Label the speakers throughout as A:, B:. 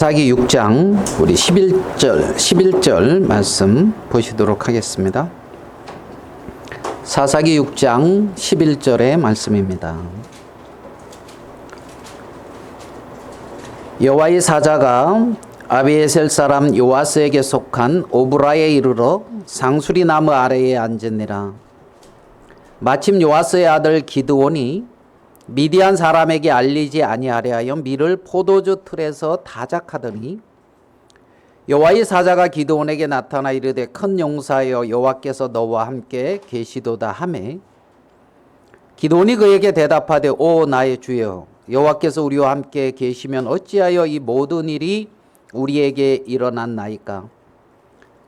A: 사사기 6장 우리 11절 말씀 보시도록 하겠습니다. 사사기 6장 11절의 말씀입니다. 여호와의 사자가 아비에셀 사람 요아스에게 속한 오브라에 이르러 상수리 나무 아래에 앉으니라. 마침 요아스의 아들 기드온이 미디안 사람에게 알리지 아니하려 하여 밀을 포도주 틀에서 타작하더니 여호와의 사자가 기드온에게 나타나 이르되 큰 용사여 여호와께서 너와 함께 계시도다 하매 기드온이 그에게 대답하되 오 나의 주여 여호와께서 우리와 함께 계시면 어찌하여 이 모든 일이 우리에게 일어났나이까.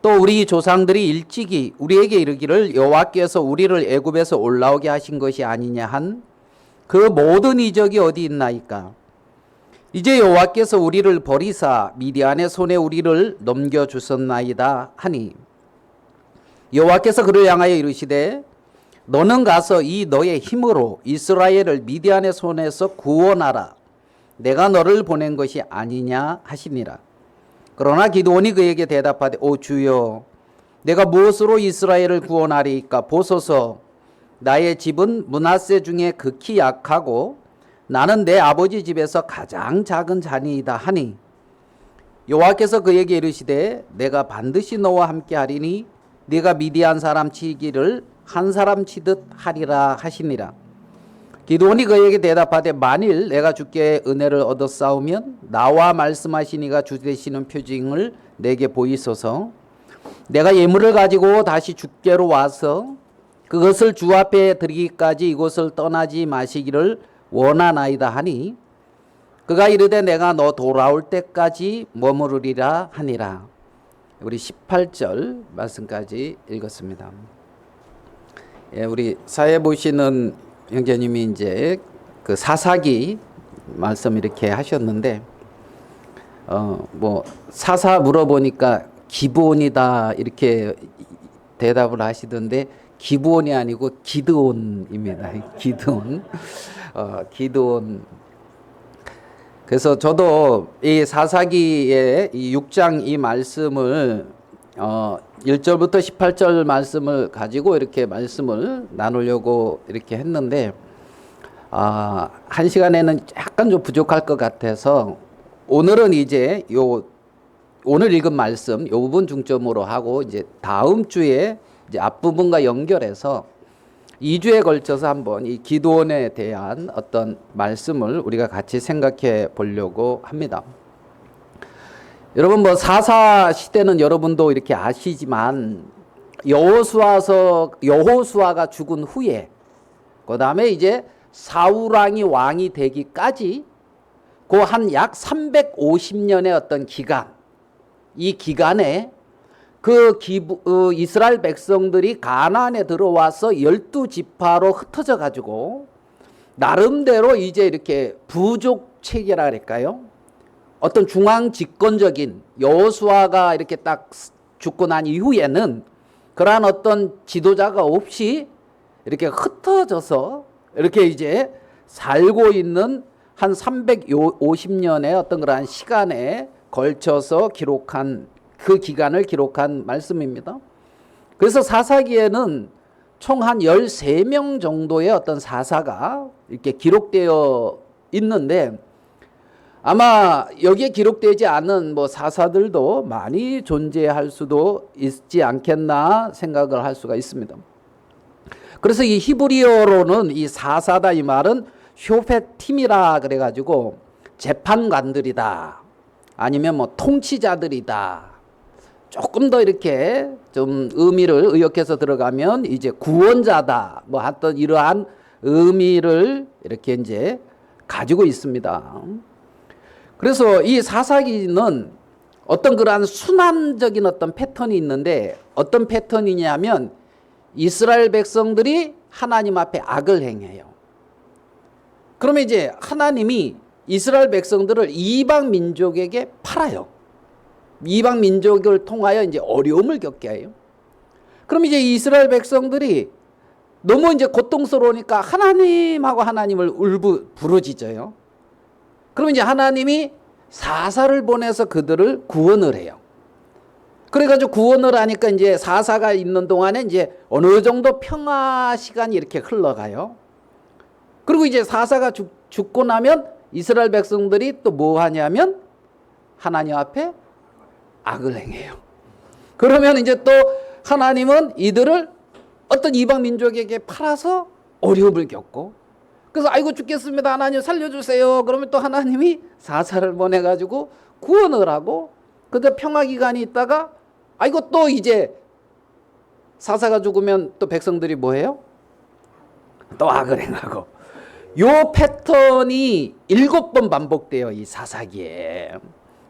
A: 또 우리 조상들이 일찍이 우리에게 이르기를 여호와께서 우리를 애굽에서 올라오게 하신 것이 아니냐 한 그 모든 이적이 어디 있나이까. 이제 여호와께서 우리를 버리사 미디안의 손에 우리를 넘겨주셨나이다 하니 여호와께서 그를 향하여 이르시되 너는 가서 이 너의 힘으로 이스라엘을 미디안의 손에서 구원하라. 내가 너를 보낸 것이 아니냐 하시니라. 그러나 기드온이 그에게 대답하되 오 주여 내가 무엇으로 이스라엘을 구원하리이까. 보소서 나의 집은 므낫세 중에 극히 약하고 나는 내 아버지 집에서 가장 작은 자니이다 하니 여호와께서 그에게 이르시되 내가 반드시 너와 함께 하리니 네가 미디안 사람 치기를 한 사람 치듯 하리라 하시니라. 기드온이 그에게 대답하되 만일 내가 주께 은혜를 얻었사오면 나와 말씀하신 이가 주 되시는 표징을 내게 보이소서. 내가 예물을 가지고 다시 주께로 와서 그것을 주 앞에 드리기까지 이곳을 떠나지 마시기를 원하나이다 하니 그가 이르되 내가 너 돌아올 때까지 머무르리라 하니라. 우리 18절 말씀까지 읽었습니다. 예, 우리 사회 보시는 형제님이 이제 그 사사기 말씀 이렇게 하셨는데 뭐 사사 물어보니까 기브온이다 이렇게 대답을 하시던데 기브온이 아니고 기드온입니다. 기드온. 기드온. 그래서 저도 이 사사기의 이 6장 이 말씀을 1절부터 18절 말씀을 가지고 이렇게 말씀을 나누려고 이렇게 했는데 한 시간에는 약간 좀 부족할 것 같아서 오늘은 이제 오늘 읽은 말씀 이 부분 중점으로 하고 이제 다음 주에 이제 앞부분과 연결해서 2주에 걸쳐서 한번 이 기드온에 대한 어떤 말씀을 우리가 같이 생각해 보려고 합니다. 여러분 뭐 사사 시대는 여러분도 이렇게 아시지만 여호수아가 죽은 후에 그 다음에 이제 사울왕이 왕이 되기까지 그 한 약 350년의 어떤 기간, 이 기간에 이스라엘 백성들이 가나안에 들어와서 12지파로 흩어져 가지고 나름대로 이제 이렇게 부족 체계라 그럴까요? 어떤 중앙 집권적인 여호수아가 이렇게 딱 죽고 난 이후에는 그러한 어떤 지도자가 없이 이렇게 흩어져서 이렇게 이제 살고 있는 한 350년의 어떤 그러한 시간에 걸쳐서 기록한 그 기간을 기록한 말씀입니다. 그래서 사사기에는 총 한 13명 정도의 어떤 사사가 이렇게 기록되어 있는데 아마 여기에 기록되지 않은 뭐 사사들도 많이 존재할 수도 있지 않겠나 생각을 할 수가 있습니다. 그래서 이 히브리어로는 이 사사다 이 말은 쇼페팀이라 그래가지고 재판관들이다 아니면 뭐 통치자들이다 조금 더 이렇게 좀 의미를 의역해서 들어가면 이제 구원자다 뭐 하여튼 이러한 의미를 이렇게 이제 가지고 있습니다. 그래서 이 사사기는 어떤 그러한 순환적인 어떤 패턴이 있는데 어떤 패턴이냐면 이스라엘 백성들이 하나님 앞에 악을 행해요. 그러면 이제 하나님이 이스라엘 백성들을 이방 민족에게 팔아요. 이방 민족을 통하여 이제 어려움을 겪게 해요. 그럼 이제 이스라엘 백성들이 너무 이제 고통스러우니까 하나님하고 하나님을 부르짖어요. 그러면 이제 하나님이 사사를 보내서 그들을 구원을 해요. 그래가지고 구원을 하니까 이제 사사가 있는 동안에 이제 어느 정도 평화 시간이 이렇게 흘러가요. 그리고 이제 사사가 죽고 나면 이스라엘 백성들이 또 뭐 하냐면 하나님 앞에 악을 행해요. 그러면 이제 또 하나님은 이들을 어떤 이방 민족에게 팔아서 어려움을 겪고, 그래서 아이고 죽겠습니다 하나님 살려주세요. 그러면 또 하나님이 사사를 보내가지고 구원을 하고, 그때 평화 기간이 있다가 아이고 또 이제 사사가 죽으면 또 백성들이 뭐 해요? 또 악을 행하고. 요 패턴이 7번 반복돼요, 이 사사기에.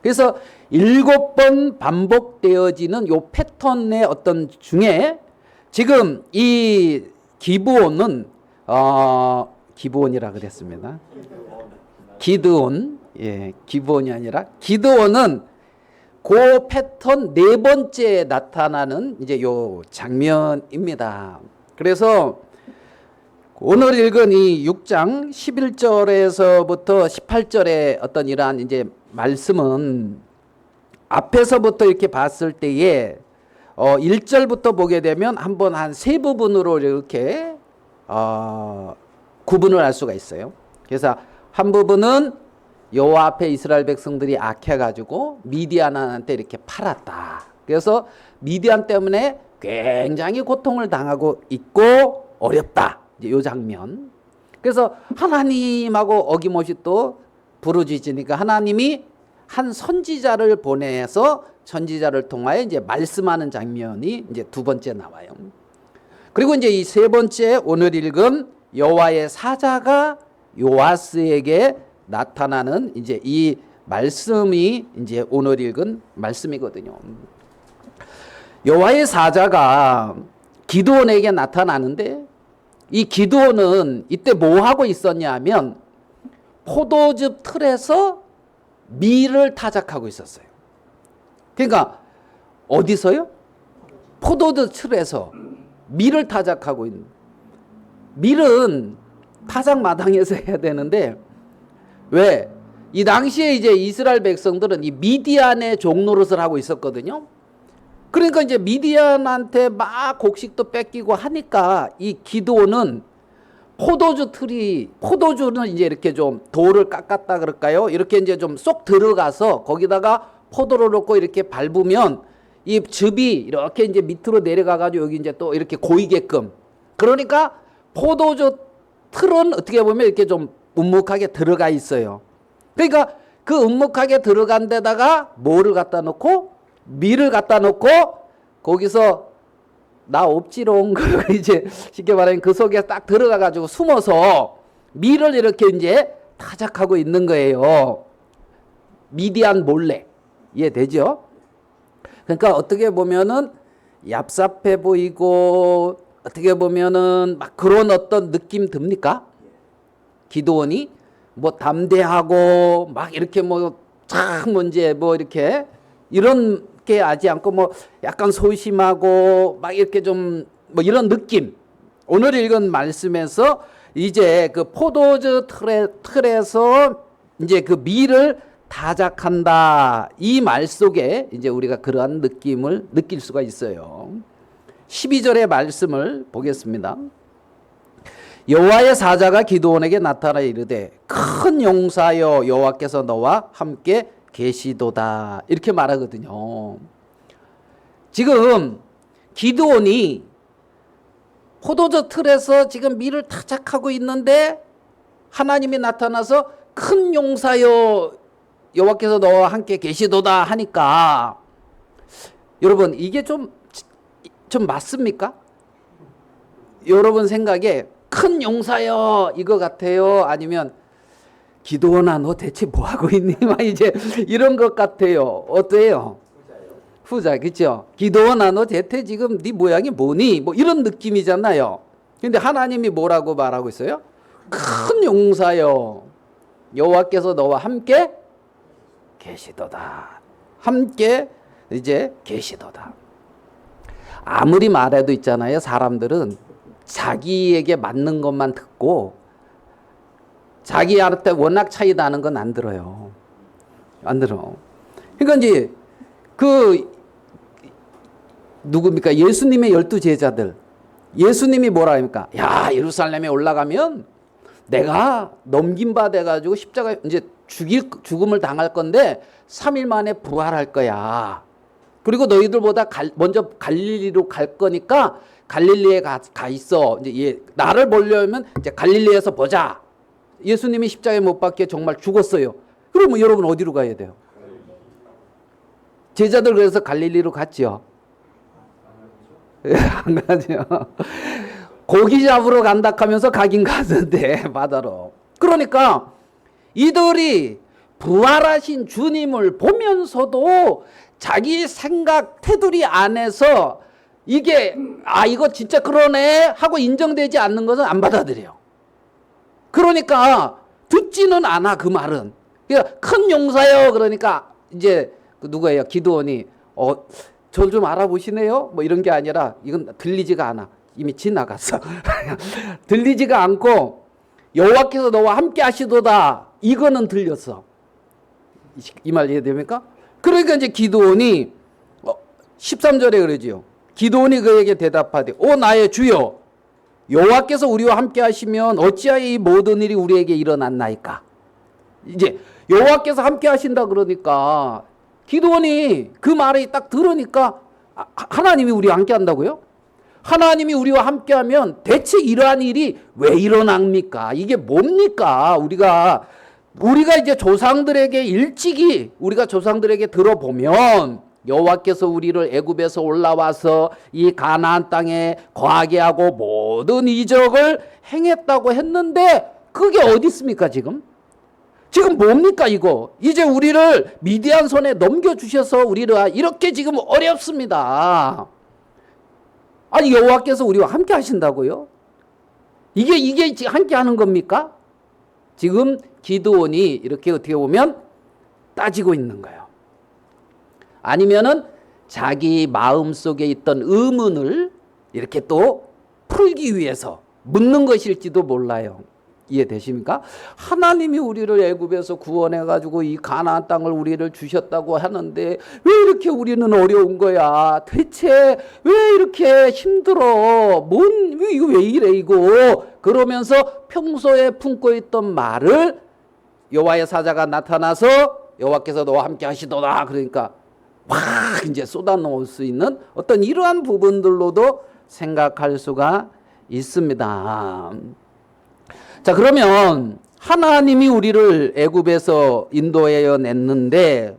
A: 그래서 7번 반복되어지는 요 패턴의 어떤 중에 지금 이 기브온은 기브온이라 그랬습니다. 기드온, 예, 기브온이 아니라 기드온은 그 패턴 4번째에 나타나는 이제 요 장면입니다. 그래서 오늘 읽은 이 6장 11절에서부터 18절의 어떤 이러한 이제 말씀은 앞에서부터 이렇게 봤을 때에 1절부터 보게 되면 한번 한 3부분으로 이렇게 구분을 할 수가 있어요. 그래서 한 부분은 여호와 앞에 이스라엘 백성들이 악해가지고 미디안한테 이렇게 팔았다. 그래서 미디안 때문에 굉장히 고통을 당하고 있고 어렵다. 이제 요 장면. 그래서 하나님하고 어김없이 또 부르짖으니까 하나님이 한 선지자를 보내서 선지자를 통하여 이제 말씀하는 장면이 이제 2번째 나와요. 그리고 이제 이 3번째 오늘 읽은 여호와의 사자가 요아스에게 나타나는 이제 이 말씀이 이제 오늘 읽은 말씀이거든요. 여호와의 사자가 기드온에게 나타나는데, 이 기드온은 이때 뭐 하고 있었냐 하면 포도즙 틀에서 밀을 타작하고 있었어요. 그러니까 어디서요? 포도즙 틀에서 밀을 타작하고 있는. 밀은 타작 마당에서 해야 되는데, 왜? 이 당시에 이제 이스라엘 백성들은 이 미디안의 종노릇을 하고 있었거든요. 그러니까 이제 미디안한테 막 곡식도 뺏기고 하니까 이 기드온은 포도주는 이제 이렇게 좀 돌을 깎았다 그럴까요? 이렇게 이제 좀 쏙 들어가서 거기다가 포도를 넣고 이렇게 밟으면 이 즙이 이렇게 이제 밑으로 내려가가지고 여기 이제 또 이렇게 고이게끔. 그러니까 포도주 틀은 어떻게 보면 이렇게 좀 움묵하게 들어가 있어요. 그러니까 그 움묵하게 들어간 데다가 뭐를 갖다 놓고 밀을 갖다 놓고 거기서 나 없지롱 그러고 이제 쉽게 말하면 그 속에 딱 들어가 가지고 숨어서 밀을 이렇게 이제 타작하고 있는 거예요. 미디안 몰래. 이해되죠? 그러니까 어떻게 보면은 얍삽해 보이고 어떻게 보면은 막 그런 어떤 느낌 듭니까? 기드온이 뭐 담대하고 막 이렇게 뭐 참 문제 뭐 이렇게 이런 게 하지 않고 뭐 약간 소심하고 막 이렇게 좀 뭐 이런 느낌. 오늘 읽은 말씀에서 이제 그 포도주 틀에서 이제 그 밀을 타작한다. 이 말 속에 이제 우리가 그러한 느낌을 느낄 수가 있어요. 12절의 말씀을 보겠습니다. 여호와의 사자가 기드온에게 나타나 이르되 큰 용사여 여호와께서 너와 함께 계시도다. 이렇게 말하거든요. 지금 기드온이 포도주 틀에서 지금 밀을 타작하고 있는데 하나님이 나타나서 큰 용사여 여호와께서 너와 함께 계시도다 하니까 여러분 이게 좀 맞습니까? 여러분 생각에 큰 용사여 이거 같아요? 아니면 기드온아 너 대체 뭐 하고 있니? 막 이제 이런 것 같아요. 어때요? 후자, 그렇죠? 기드온아 너 대체 지금 네 모양이 뭐니? 뭐 이런 느낌이잖아요. 근데 하나님이 뭐라고 말하고 있어요? 큰 용사여 여호와께서 너와 함께 계시도다. 함께 이제 계시도다. 아무리 말해도 있잖아요. 사람들은 자기에게 맞는 것만 듣고 자기한테 워낙 차이 나는 건 안 들어요. 안 들어. 그러니까 이제 그 누굽니까? 예수님의 12제자들. 예수님이 뭐라 합니까? 야, 예루살렘에 올라가면 내가 넘긴 바 돼가지고 십자가 이제 죽음을 당할 건데 3일 만에 부활할 거야. 그리고 너희들보다 먼저 갈릴리로 갈 거니까 갈릴리에 가 있어. 이제 나를 보려면 이제 갈릴리에서 보자. 예수님이 십자가에 못 박혀 정말 죽었어요. 그러면 여러분 어디로 가야 돼요? 제자들 그래서 갈릴리로 갔죠. 안 가죠. 고기 잡으러 간다 하면서 가긴 가는데 바다로. 그러니까 이들이 부활하신 주님을 보면서도 자기 생각 테두리 안에서 이게 이거 진짜 그러네 하고 인정되지 않는 것은 안 받아들여요. 그러니까 듣지는 않아. 그 말은. 그러니까 큰 용사요. 그러니까 이제 누구예요? 기드온이 저를 좀 알아보시네요. 뭐 이런 게 아니라 이건 들리지가 않아. 이미 지나갔어. 들리지가 않고 여호와께서 너와 함께 하시도다. 이거는 들렸어. 이 말 이해됩니까? 그러니까 이제 기드온이 13절에 그러지요. 기드온이 그에게 대답하되 오 나의 주여 여호와께서 우리와 함께 하시면 어찌하여 이 모든 일이 우리에게 일어났나이까. 이제 여호와께서 함께 하신다 그러니까 기드온이 그 말이 딱 들으니까 하나님이 우리와 함께 한다고요? 하나님이 우리와 함께하면 대체 이러한 일이 왜 일어납니까? 이게 뭡니까? 우리가 이제 조상들에게 일찍이 우리가 조상들에게 들어보면 여호와께서 우리를 애굽에서 올라와서 이 가나안 땅에 거하게 하고 모든 이적을 행했다고 했는데 그게 어디 있습니까 지금? 지금 뭡니까 이거? 이제 우리를 미디안 손에 넘겨주셔서 우리를 이렇게 지금 어렵습니다. 아니 여호와께서 우리와 함께 하신다고요? 이게 지금 함께 하는 겁니까? 지금 기드온이 이렇게 어떻게 보면 따지고 있는 거예요. 아니면은 자기 마음속에 있던 의문을 이렇게 또 풀기 위해서 묻는 것일지도 몰라요. 이해되십니까? 하나님이 우리를 애굽에서 구원해 가지고 이 가나안 땅을 우리를 주셨다고 하는데 왜 이렇게 우리는 어려운 거야? 대체 왜 이렇게 힘들어? 이거 왜 이래 이거? 그러면서 평소에 품고 있던 말을 여호와의 사자가 나타나서 여호와께서 너와 함께 하시도다. 그러니까 막 이제 쏟아놓을 수 있는 어떤 이러한 부분들로도 생각할 수가 있습니다. 자, 그러면 하나님이 우리를 애굽에서 인도하여 냈는데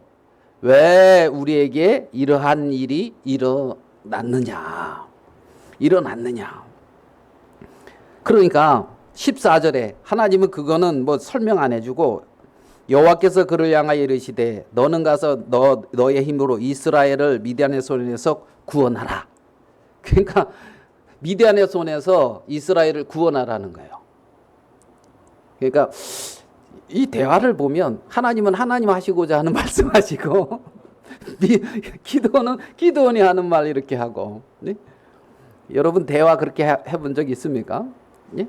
A: 왜 우리에게 이러한 일이 일어났느냐? 그러니까 14절에 하나님은 그거는 뭐 설명 안 해주고 여호와께서 그를 향하여 이르시되 너는 가서 너의 힘으로 이스라엘을 미디안의 손에서 구원하라. 그러니까 미디안의 손에서 이스라엘을 구원하라는 거예요. 그러니까 이 대화를 보면 하나님은 하나님 하시고자 하는 말씀하시고 기드온이 하는 말 이렇게 하고. 네? 여러분 대화 그렇게 해본 적 있습니까? 네?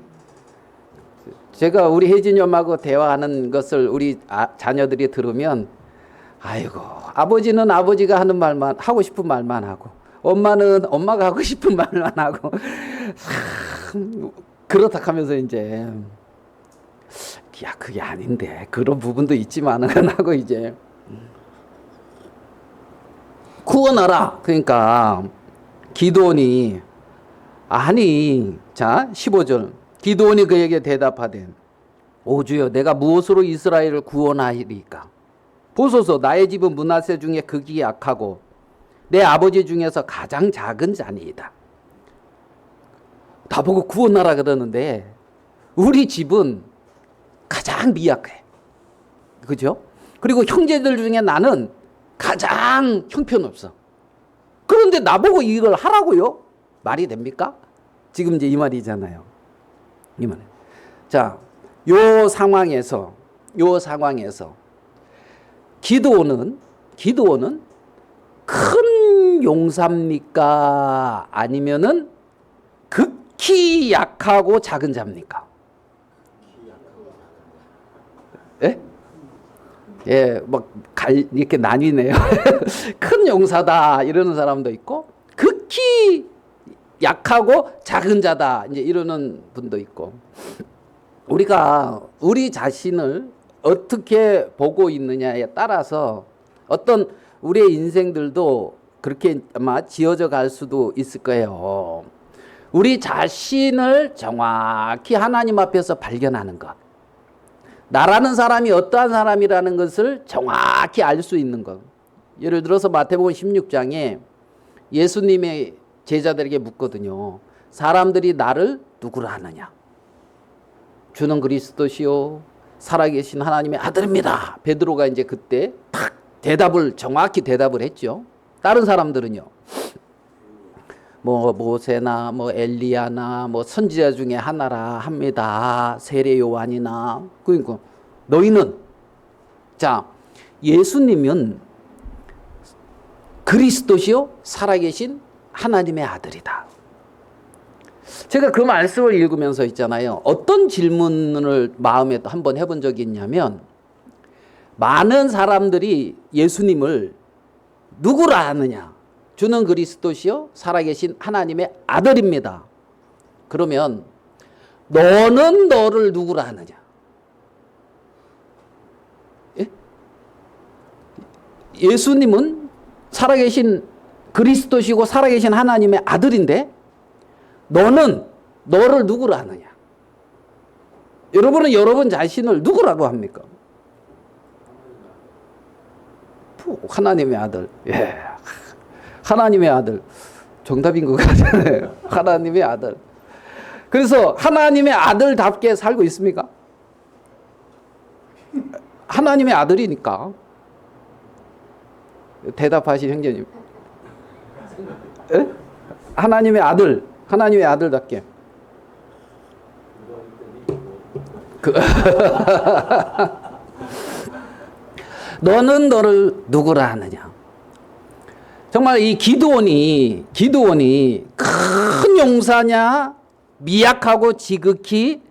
A: 제가 우리 혜진이 엄마하고 대화하는 것을 우리 자녀들이 들으면 아이고 아버지는 아버지가 하는 말만 하고 싶은 말만 하고 엄마는 엄마가 하고 싶은 말만 하고 그렇다 하면서 이제 야 그게 아닌데 그런 부분도 있지만은 하고 이제 구원하라. 그러니까 기드온이 자 15절 기드온이 그에게 대답하되 오 주여 내가 무엇으로 이스라엘을 구원하리까? 보소서 나의 집은 므낫세 중에 극이 약하고 내 아버지 중에서 가장 작은 자니이다. 나보고 구원하라 그러는데 우리 집은 가장 미약해. 그죠? 그리고 형제들 중에 나는 가장 형편없어. 그런데 나보고 이걸 하라고요? 말이 됩니까? 지금 이제 이 말이잖아요. 이 말. 자, 요 상황에서 기드온은 큰 용사입니까? 아니면은 극히 약하고 작은 자입니까? 예? 예, 이렇게 나뉘네요. 큰 용사다 이러는 사람도 있고, 극히 약하고 작은 자다 이제 이러는 분도 있고. 우리가 우리 자신을 어떻게 보고 있느냐에 따라서 어떤 우리의 인생들도 그렇게 아마 지어져 갈 수도 있을 거예요. 우리 자신을 정확히 하나님 앞에서 발견하는 것. 나라는 사람이 어떠한 사람이라는 것을 정확히 알 수 있는 것. 예를 들어서 마태복음 16장에 예수님의 제자들에게 묻거든요. 사람들이 나를 누구라 하느냐? 주는 그리스도시요 살아계신 하나님의 아들입니다. 베드로가 이제 그때 탁 정확히 대답을 했죠. 다른 사람들은요. 뭐 모세나 뭐 엘리야나 뭐 선지자 중에 하나라 합니다. 세례 요한이나. 그러니까 너희는, 자, 예수님은 그리스도시요 살아계신 하나님의 아들이다. 제가 그 말씀을 읽으면서 있잖아요. 어떤 질문을 마음에 한번 해본 적이 있냐면, 많은 사람들이 예수님을 누구라 하느냐? 주는 그리스도시요 살아계신 하나님의 아들입니다. 그러면 너는 너를 누구라 하느냐? 예? 예수님은 살아계신 그리스도시고 살아계신 하나님의 아들인데 너는 너를 누구라 하느냐? 여러분은 여러분 자신을 누구라고 합니까? 하나님의 아들. 예. 하나님의 아들. 정답인 것 같잖아요. 하나님의 아들. 그래서 하나님의 아들답게 살고 있습니까? 하나님의 아들이니까. 대답하신 형제님. 에? 하나님의 아들. 하나님의 아들답게. 너는 너를 누구라 하느냐? 정말 이 기드온이 큰 용사냐, 미약하고 지극히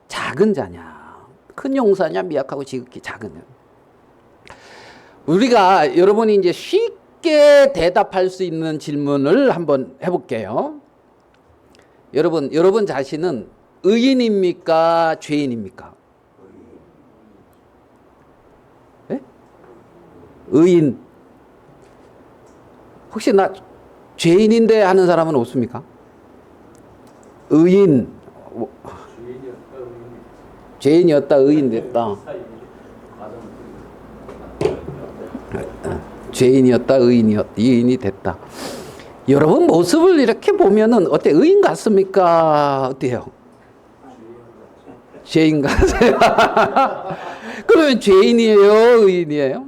A: 작은 자냐? 큰 용사냐, 미약하고 지극히 작은 자? 우리가 여러분이 이제 쉽게 대답할 수 있는 질문을 한번 해볼게요. 여러분 자신은 의인입니까, 죄인입니까? 네? 의인. 혹시 나 죄인인데 하는 사람은 없습니까? 의인. 죄인이었다 의인 됐다. 죄인이었다 의인이 됐다. 여러분 모습을 이렇게 보면은 어때? 의인 같습니까? 어때요? 죄인 같아요. 그러면 죄인이에요, 의인이에요?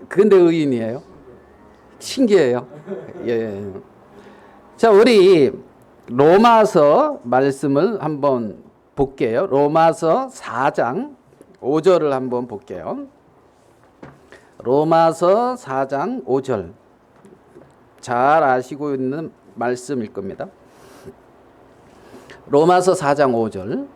A: 근데 의인이에요? 신기해요. 예. 자, 우리 로마서 말씀을 한번 볼게요. 로마서 4장 5절을 한번 볼게요. 로마서 4장 5절. 잘 아시고 있는 말씀일 겁니다. 로마서 4장 5절.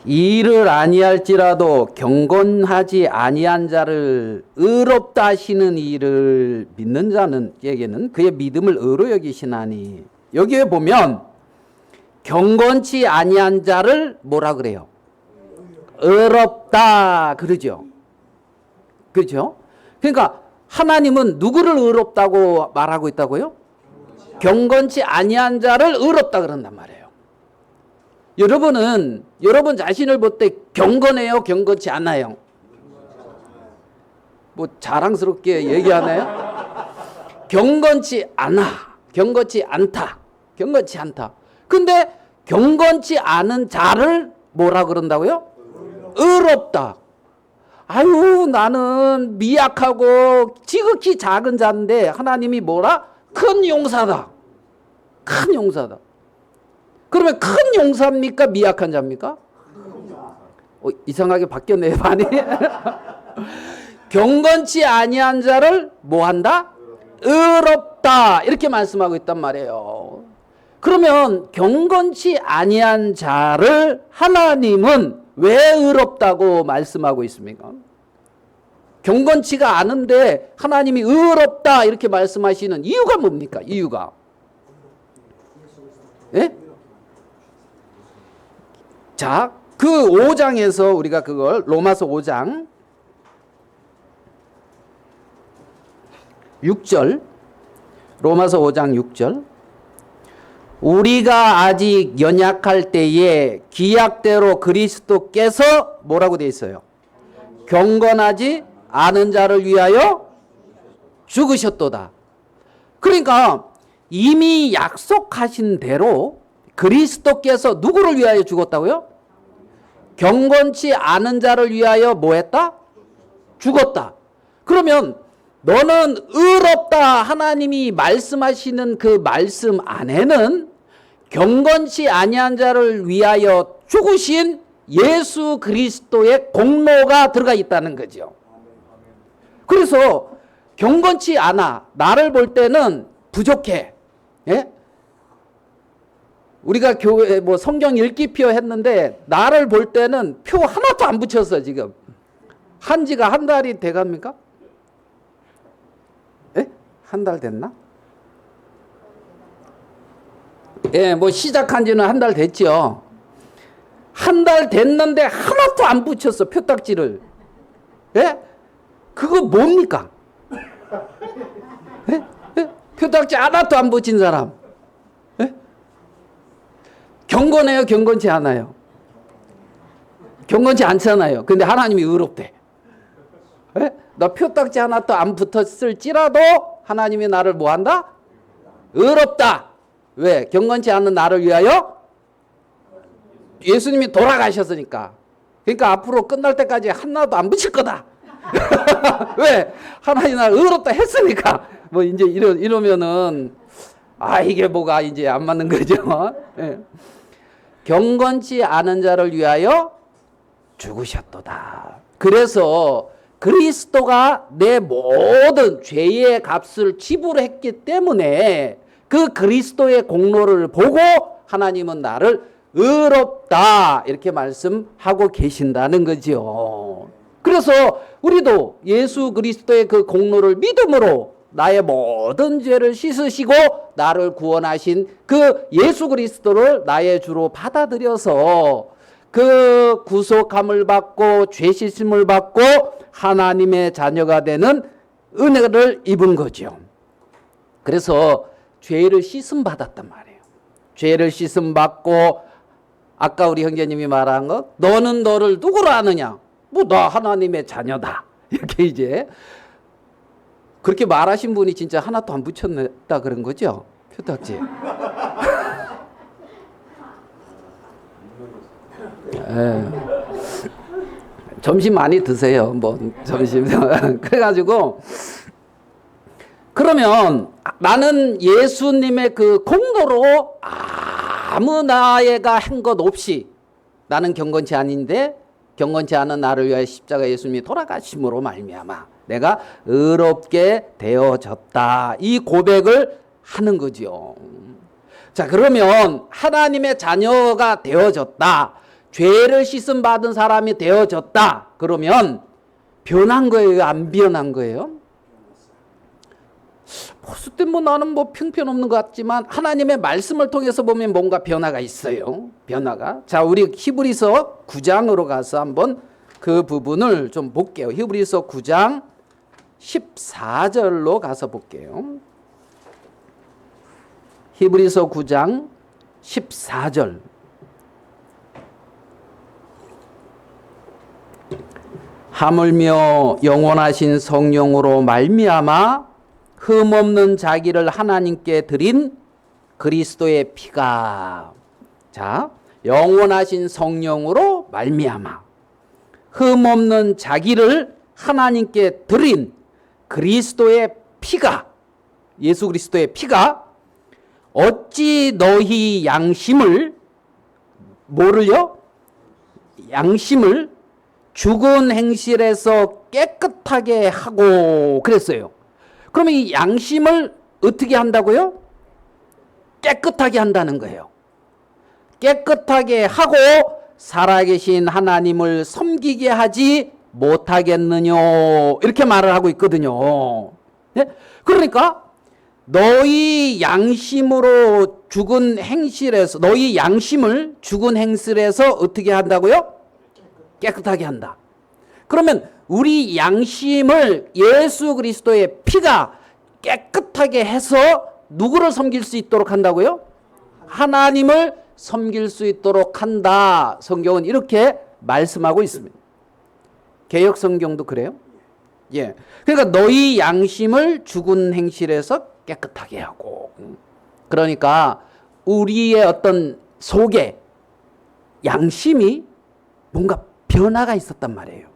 A: 이를 아니할지라도 경건하지 아니한 자를 의롭다 하시는 이를 믿는 자는에게는 그의 믿음을 의로 여기시나니. 여기에 보면 경건치 아니한 자를 뭐라 그래요? 의롭다 그러죠. 그렇죠? 그러니까 하나님은 누구를 의롭다고 말하고 있다고요? 경건치 아니한 자를 의롭다 그런단 말이에요. 여러분은 여러분 자신을 볼 때 경건해요, 경건치 않아요? 뭐 자랑스럽게 얘기하나요? 경건치 않아, 경건치 않다, 경건치 않다. 근데 경건치 않은 자를 뭐라 그런다고요? 의롭다. 아유, 나는 미약하고 지극히 작은 자인데 하나님이 뭐라? 큰 용사다. 큰 용사다. 그러면 큰 용사입니까? 미약한 자입니까? 이상하게 바뀌었네요, 반이. 경건치 아니한 자를 뭐 한다? 의롭다. 이렇게 말씀하고 있단 말이에요. 그러면 경건치 아니한 자를 하나님은 왜 의롭다고 말씀하고 있습니까? 경건치가 않은데 하나님이 의롭다 이렇게 말씀하시는 이유가 뭡니까? 이유가. 예? 자, 그 5장에서 우리가 그걸 로마서 5장 6절 로마서 5장 6절 우리가 아직 연약할 때에 기약대로 그리스도께서 뭐라고 돼 있어요? 경건하지 않은 자를 위하여 죽으셨도다. 그러니까 이미 약속하신 대로 그리스도께서 누구를 위하여 죽었다고요? 경건치 않은 자를 위하여 뭐 했다? 죽었다. 그러면 너는 의롭다 하나님이 말씀하시는 그 말씀 안에는 경건치 아니한 자를 위하여 죽으신 예수 그리스도의 공로가 들어가 있다는 거죠. 그래서 경건치 않아. 나를 볼 때는 부족해. 예? 우리가 교회 뭐 성경 읽기표 했는데 나를 볼 때는 표 하나도 안 붙였어 지금. 한 지가 한 달이 돼갑니까? 예? 한 달 됐나? 예, 뭐 시작한 지는 한 달 됐죠. 한 달 됐는데 하나도 안 붙였어 표딱지를. 예? 그거 뭡니까? 예? 예? 표딱지 하나도 안 붙인 사람. 예? 경건해요? 경건치 않아요? 경건치 않잖아요. 근데 하나님이 의롭대. 예? 너 표딱지 하나도 안 붙었을지라도 하나님이 나를 뭐한다? 의롭다. 왜? 경건치 않은 나를 위하여 예수님이 돌아가셨으니까. 그러니까 앞으로 끝날 때까지 하나도 안 붙일 거다. 왜? 하나님 나를 의롭다 했으니까. 뭐 이제 이러면은 이게 뭐가 이제 안 맞는 거죠. 예. 경건치 않은 자를 위하여 죽으셨도다. 그래서 그리스도가 내 모든 죄의 값을 지불했기 때문에 그 그리스도의 공로를 보고 하나님은 나를 의롭다 이렇게 말씀하고 계신다는 거죠. 그래서 우리도 예수 그리스도의 그 공로를 믿음으로 나의 모든 죄를 씻으시고 나를 구원하신 그 예수 그리스도를 나의 주로 받아들여서 그 구속함을 받고 죄 씻음을 받고 하나님의 자녀가 되는 은혜를 입은 거죠. 그래서 죄를 씻음 받았단 말이에요. 죄를 씻음 받고 아까 우리 형제님이 말한 거 너는 너를 누구로 아느냐? 뭐 나 하나님의 자녀다. 이렇게 이제 그렇게 말하신 분이 진짜 하나도 안 붙였다 그런 거죠. 표딱지. 점심 많이 드세요. 뭐 점심. 그래가지고 그러면 나는 예수님의 그 공로로 아무 나에가 한 것 없이 나는 경건치 아닌데 경건치 않은 나를 위하여 십자가 예수님이 돌아가심으로 말미암아 내가 의롭게 되어졌다. 이 고백을 하는 거죠. 자, 그러면 하나님의 자녀가 되어졌다. 죄를 씻음 받은 사람이 되어졌다. 그러면 변한 거예요? 안 변한 거예요? 봤을 때 뭐 나는 뭐 형편없는 것 같지만 하나님의 말씀을 통해서 보면 뭔가 변화가 있어요. 변화가. 자, 우리 히브리서 9장으로 가서 한번 그 부분을 좀 볼게요. 히브리서 9장 14절로 가서 볼게요. 히브리서 9장 14절. 하물며 영원하신 성령으로 말미암아 흠없는 자기를 하나님께 드린 그리스도의 피가, 자, 영원하신 성령으로 말미암아 흠없는 자기를 하나님께 드린 그리스도의 피가, 예수 그리스도의 피가 어찌 너희 양심을, 뭐를요? 양심을 죽은 행실에서 깨끗하게 하고 그랬어요. 그러면 이 양심을 어떻게 한다고요? 깨끗하게 한다는 거예요. 깨끗하게 하고 살아계신 하나님을 섬기게 하지 못하겠느냐 이렇게 말을 하고 있거든요. 네? 그러니까 너희 양심으로 죽은 행실에서 너희 양심을 죽은 행실에서 어떻게 한다고요? 깨끗하게 한다. 그러면 우리 양심을 예수 그리스도의 피가 깨끗하게 해서 누구를 섬길 수 있도록 한다고요? 하나님을 섬길 수 있도록 한다. 성경은 이렇게 말씀하고 있습니다. 개역 성경도 그래요. 예. 그러니까 너희 양심을 죽은 행실에서 깨끗하게 하고. 그러니까 우리의 어떤 속에 양심이 뭔가 변화가 있었단 말이에요.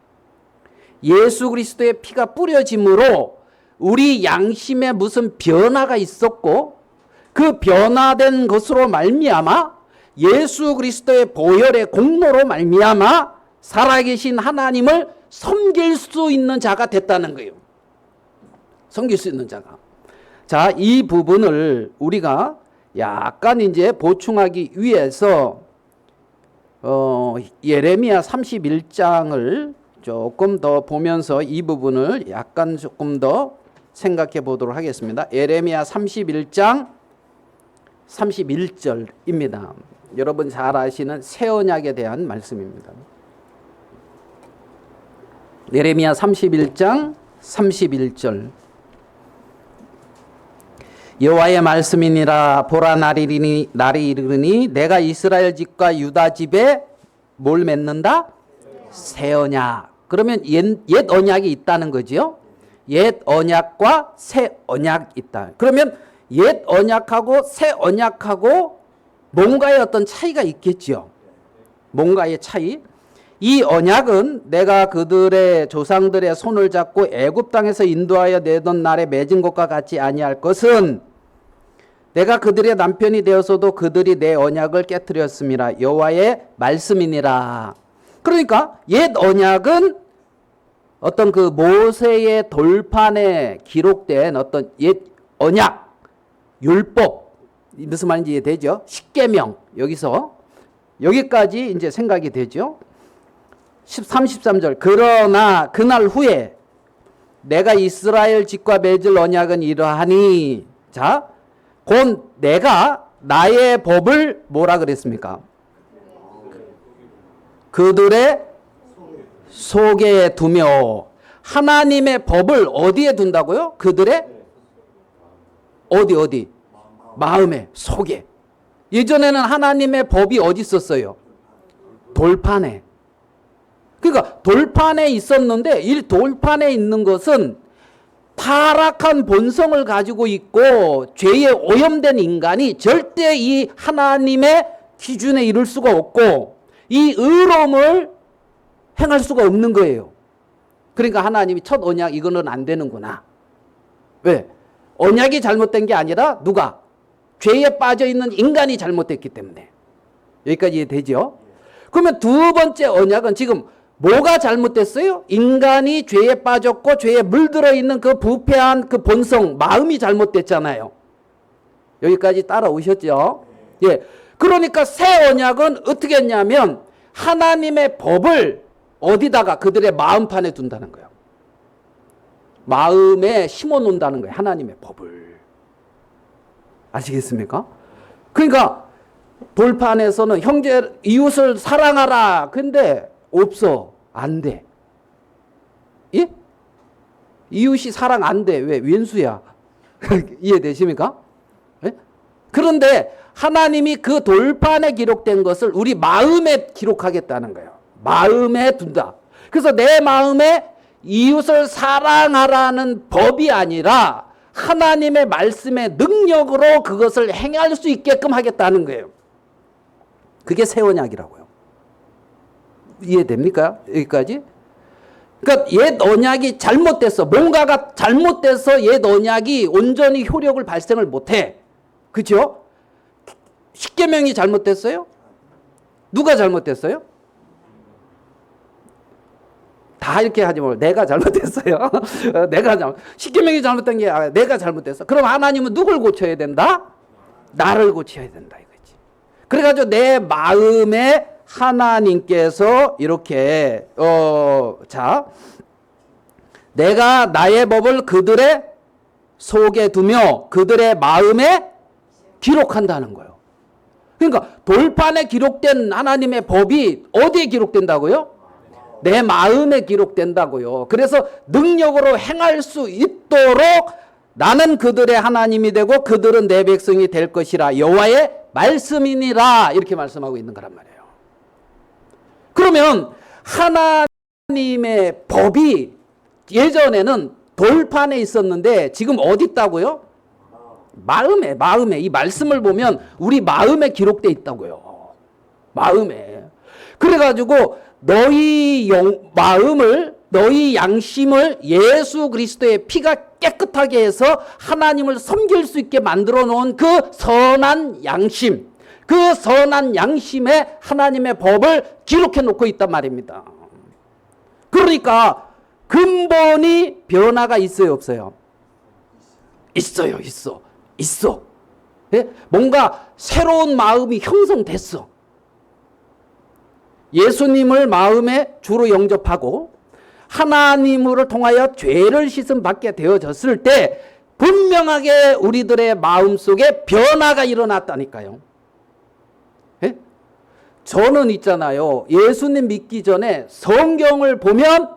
A: 예수 그리스도의 피가 뿌려짐으로 우리 양심에 무슨 변화가 있었고 그 변화된 것으로 말미암아 예수 그리스도의 보혈의 공로로 말미암아 살아계신 하나님을 섬길 수 있는 자가 됐다는 거예요. 섬길 수 있는 자가. 자, 이 부분을 우리가 약간 이제 보충하기 위해서 예레미야 31장을 조금 더 보면서 이 부분을 약간 조금 더 생각해 보도록 하겠습니다. 예레미야 31장 31절입니다. 여러분 잘 아시는 새 언약에 대한 말씀입니다. 예레미야 31장 31절. 여호와의 말씀이니라. 보라 날이 이르니 내가 이스라엘 집과 유다 집에 뭘 맺는다? 새 언약. 그러면 옛 언약이 있다는 거죠. 옛 언약과 새 언약이 있다. 그러면 옛 언약하고 새 언약하고 뭔가의 어떤 차이가 있겠죠. 뭔가의 차이. 이 언약은 내가 그들의 조상들의 손을 잡고 애굽 땅에서 인도하여 내던 날에 맺은 것과 같지 아니할 것은 내가 그들의 남편이 되어서도 그들이 내 언약을 깨뜨렸음이라. 여호와의 말씀이니라. 그러니까 옛 언약은 어떤 그 모세의 돌판에 기록된 어떤 옛 언약, 율법, 무슨 말인지 이해되죠? 십계명, 여기까지 이제 생각이 되죠. 33절. 그러나 그날 후에 내가 이스라엘 집과 맺을 언약은 이러하니. 자, 곧 내가 나의 법을 뭐라 그랬습니까? 그들의 속에 두며. 하나님의 법을 어디에 둔다고요? 그들의 어디? 마음에, 속에. 예전에는 하나님의 법이 어디 있었어요? 돌판에. 그러니까 돌판에 있었는데 이 돌판에 있는 것은 타락한 본성을 가지고 있고 죄에 오염된 인간이 절대 이 하나님의 기준에 이를 수가 없고 이 의로움을 행할 수가 없는 거예요. 그러니까 하나님이 첫 언약 이거는 안 되는구나. 왜? 언약이 잘못된 게 아니라 누가? 죄에 빠져 있는 인간이 잘못됐기 때문에. 여기까지 이해되죠? 그러면 두 번째 언약은 지금 뭐가 잘못됐어요? 인간이 죄에 빠졌고 죄에 물들어 있는 그 부패한 그 본성, 마음이 잘못됐잖아요. 여기까지 따라오셨죠? 예. 그러니까 새 언약은 어떻게 했냐면 하나님의 법을 어디다가 그들의 마음판에 둔다는 거예요. 마음에 심어 놓는다는 거예요. 하나님의 법을. 아시겠습니까? 그러니까 돌판에서는 형제 이웃을 사랑하라. 근데 없어. 안 돼. 예? 이웃이 사랑 안 돼. 왜? 왼수야. 이해되십니까? 예? 그런데 하나님이 그 돌판에 기록된 것을 우리 마음에 기록하겠다는 거예요. 마음에 둔다. 그래서 내 마음에 이웃을 사랑하라는 법이 아니라 하나님의 말씀의 능력으로 그것을 행할 수 있게끔 하겠다는 거예요. 그게 새 언약이라고요. 이해됩니까? 여기까지? 그러니까 옛 언약이 잘못됐어. 뭔가가 잘못돼서 옛 언약이 온전히 효력을 발생을 못해. 그렇죠? 십계명이 잘못됐어요? 누가 잘못됐어요? 다 이렇게 하지 말고 내가 잘못됐어요. 내가 십계명이 잘못된 게 내가 잘못됐어. 그럼 하나님은 누굴 고쳐야 된다? 나를 고쳐야 된다 이거지. 그래가지고 내 마음에 하나님께서 이렇게 자, 내가 나의 법을 그들의 속에 두며 그들의 마음에 기록한다는 거예요. 그러니까 돌판에 기록된 하나님의 법이 어디에 기록된다고요? 내 마음에 기록된다고요. 그래서 능력으로 행할 수 있도록 나는 그들의 하나님이 되고 그들은 내 백성이 될 것이라 여호와의 말씀이니라 이렇게 말씀하고 있는 거란 말이에요. 그러면 하나님의 법이 예전에는 돌판에 있었는데 지금 어디 있다고요? 마음에 이 말씀을 보면 우리 마음에 기록돼 있다고요. 마음에. 그래가지고 너희 마음을 너희 양심을 예수 그리스도의 피가 깨끗하게 해서 하나님을 섬길 수 있게 만들어 놓은 그 선한 양심, 그 선한 양심에 하나님의 법을 기록해 놓고 있단 말입니다. 그러니까 근본이 변화가 있어요, 없어요? 있어요, 있어. 예? 뭔가 새로운 마음이 형성됐어. 예수님을 마음에 주로 영접하고 하나님을 통하여 죄를 씻음 받게 되어졌을 때 분명하게 우리들의 마음속에 변화가 일어났다니까요. 예? 저는 있잖아요. 예수님 믿기 전에 성경을 보면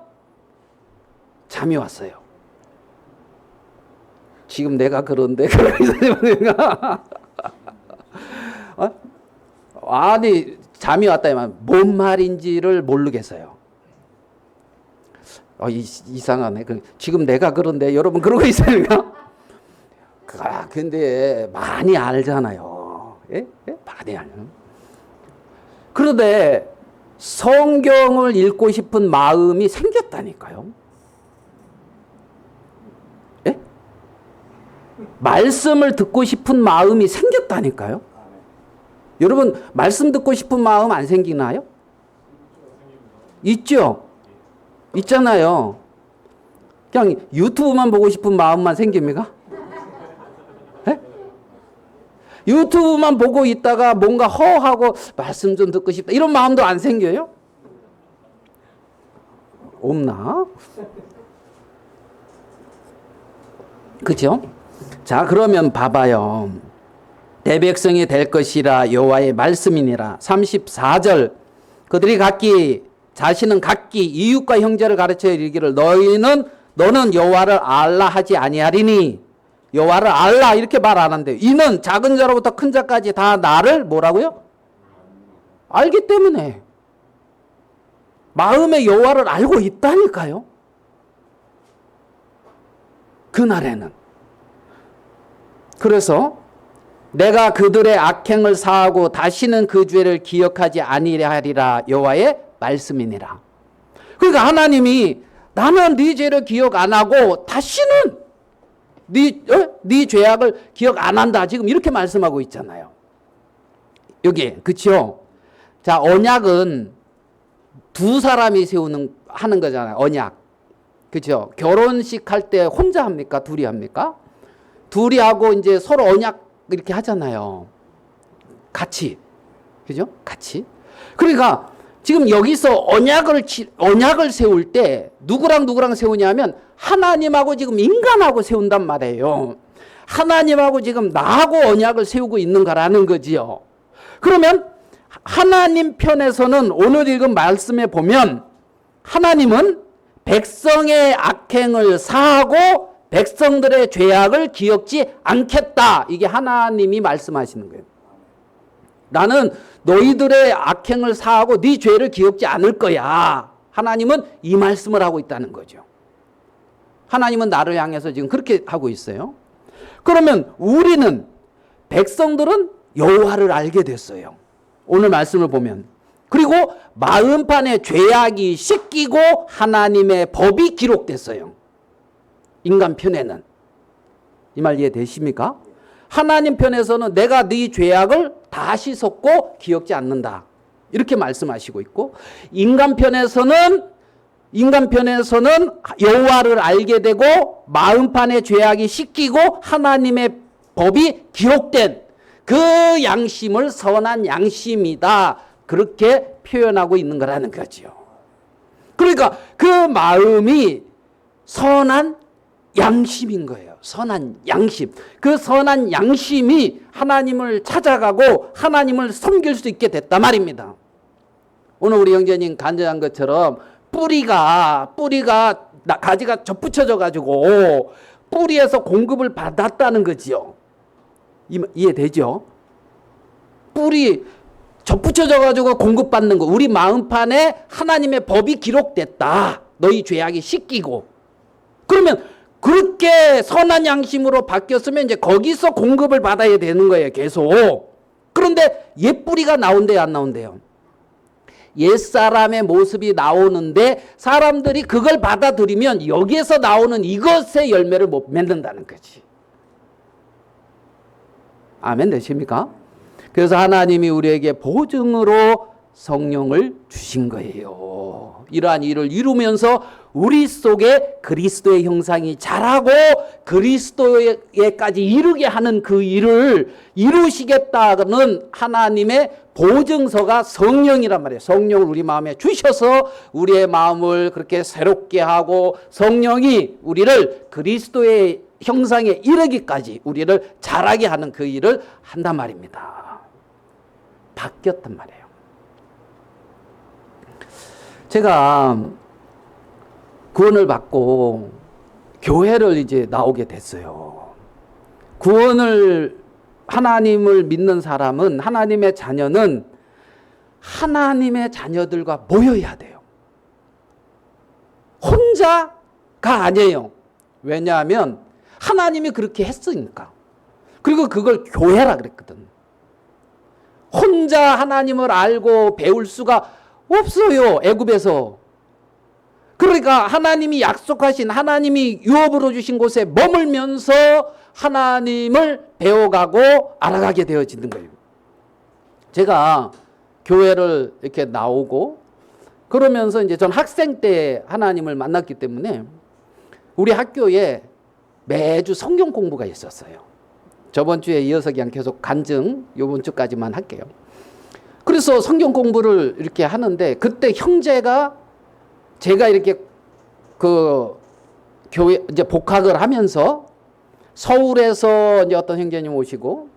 A: 잠이 왔어요. 지금 내가 그런데 내가 아니 잠이 왔다면 뭔 말인지를 모르겠어요. 이상하네. 지금 내가 그런데 여러분 그러고 있습니까? 근데 많이 알잖아요. 예? 많이 알잖아요. 그런데 성경을 읽고 싶은 마음이 생겼다니까요. 예? 말씀을 듣고 싶은 마음이 생겼다니까요. 여러분 말씀 듣고 싶은 마음 안 생기나요? 있죠? 있잖아요. 그냥 유튜브만 보고 싶은 마음만 생깁니까? 네? 유튜브만 보고 있다가 뭔가 허하고 말씀 좀 듣고 싶다 이런 마음도 안 생겨요? 없나? 그죠? 자, 그러면 봐봐요. 내 백성이 될 것이라 여호와의 말씀이니라. 34절 그들이 자신은 각기 이웃과 형제를 가르쳐 이르기를 너는 여호와를 알라 하지 아니하리니. 여호와를 알라 이렇게 말 안 한대요. 이는 작은 자로부터 큰 자까지 다 나를 뭐라고요? 알기 때문에. 마음에 여호와를 알고 있다니까요. 그날에는. 그래서 내가 그들의 악행을 사하고 다시는 그 죄를 기억하지 아니하리라 여호와의 말씀이니라. 그러니까 하나님이 나는 네 죄를 기억 안 하고 다시는 네 죄악을 기억 안 한다. 지금 이렇게 말씀하고 있잖아요. 여기 그렇죠? 자, 언약은 두 사람이 하는 거잖아요. 언약. 그렇죠? 결혼식 할 때 혼자 합니까? 둘이 합니까? 둘이 하고 이제 서로 언약 이렇게 하잖아요. 같이. 그죠? 같이. 그러니까 지금 여기서 언약을 세울 때 누구랑 세우냐면 하나님하고 지금 인간하고 세운단 말이에요. 하나님하고 지금 나하고 언약을 세우고 있는 거라는 거지요. 그러면 하나님 편에서는 오늘 읽은 말씀에 보면 하나님은 백성의 악행을 사하고 백성들의 죄악을 기억지 않겠다. 이게 하나님이 말씀하시는 거예요. 나는 너희들의 악행을 사하고 네 죄를 기억지 않을 거야. 하나님은 이 말씀을 하고 있다는 거죠. 하나님은 나를 향해서 지금 그렇게 하고 있어요. 그러면 우리는 백성들은 여호와를 알게 됐어요. 오늘 말씀을 보면. 그리고 마음판에 죄악이 씻기고 하나님의 법이 기록됐어요. 인간 편에는. 이 말 이해되십니까? 하나님 편에서는 내가 네 죄악을 다 씻었고 기억지 않는다. 이렇게 말씀하시고 있고 인간 편에서는 여호와를 알게 되고 마음판에 죄악이 씻기고 하나님의 법이 기록된 그 양심을 선한 양심이다. 그렇게 표현하고 있는 거라는 거죠. 그러니까 그 마음이 선한 양심인 거예요. 선한 양심. 그 선한 양심이 하나님을 찾아가고 하나님을 섬길 수 있게 됐단 말입니다. 오늘 우리 형제님 간증한 것처럼 뿌리가 가지가 접붙여져 가지고 뿌리에서 공급을 받았다는 거지요. 이해되죠? 뿌리 접붙여져 가지고 공급받는 거. 우리 마음판에 하나님의 법이 기록됐다. 너희 죄악이 씻기고. 그러면 그렇게 선한 양심으로 바뀌었으면 이제 거기서 공급을 받아야 되는 거예요. 계속. 그런데 옛 뿌리가 나온대요, 안 나온대요? 옛사람의 모습이 나오는데 사람들이 그걸 받아들이면 여기에서 나오는 이것의 열매를 못 맺는다는 거지. 아멘 되십니까? 그래서 하나님이 우리에게 보증으로 성령을 주신 거예요. 이러한 일을 이루면서 우리 속에 그리스도의 형상이 자라고 그리스도에까지 이르게 하는 그 일을 이루시겠다는 하나님의 보증서가 성령이란 말이에요. 성령을 우리 마음에 주셔서 우리의 마음을 그렇게 새롭게 하고 성령이 우리를 그리스도의 형상에 이르기까지 우리를 자라게 하는 그 일을 한단 말입니다. 바뀌었단 말이에요. 제가 구원을 받고 교회를 이제 나오게 됐어요. 하나님을 믿는 사람은, 하나님의 자녀는 하나님의 자녀들과 모여야 돼요. 혼자가 아니에요. 왜냐하면 하나님이 그렇게 했으니까. 그리고 그걸 교회라 그랬거든. 혼자 하나님을 알고 배울 수가 없어요. 애굽에서. 그러니까 하나님이 약속하신, 하나님이 유업으로 주신 곳에 머물면서 하나님을 배워가고 알아가게 되어지는 거예요. 제가 교회를 이렇게 나오고 그러면서 이제 전 학생 때 하나님을 만났기 때문에 우리 학교에 매주 성경 공부가 있었어요. 저번 주에 이어서 그냥 계속 간증 이번 주까지만 할게요. 그래서 성경 공부를 이렇게 하는데 그때 형제가 제가 이렇게 그 교회 이제 복학을 하면서 서울에서 이제 어떤 형제님 오시고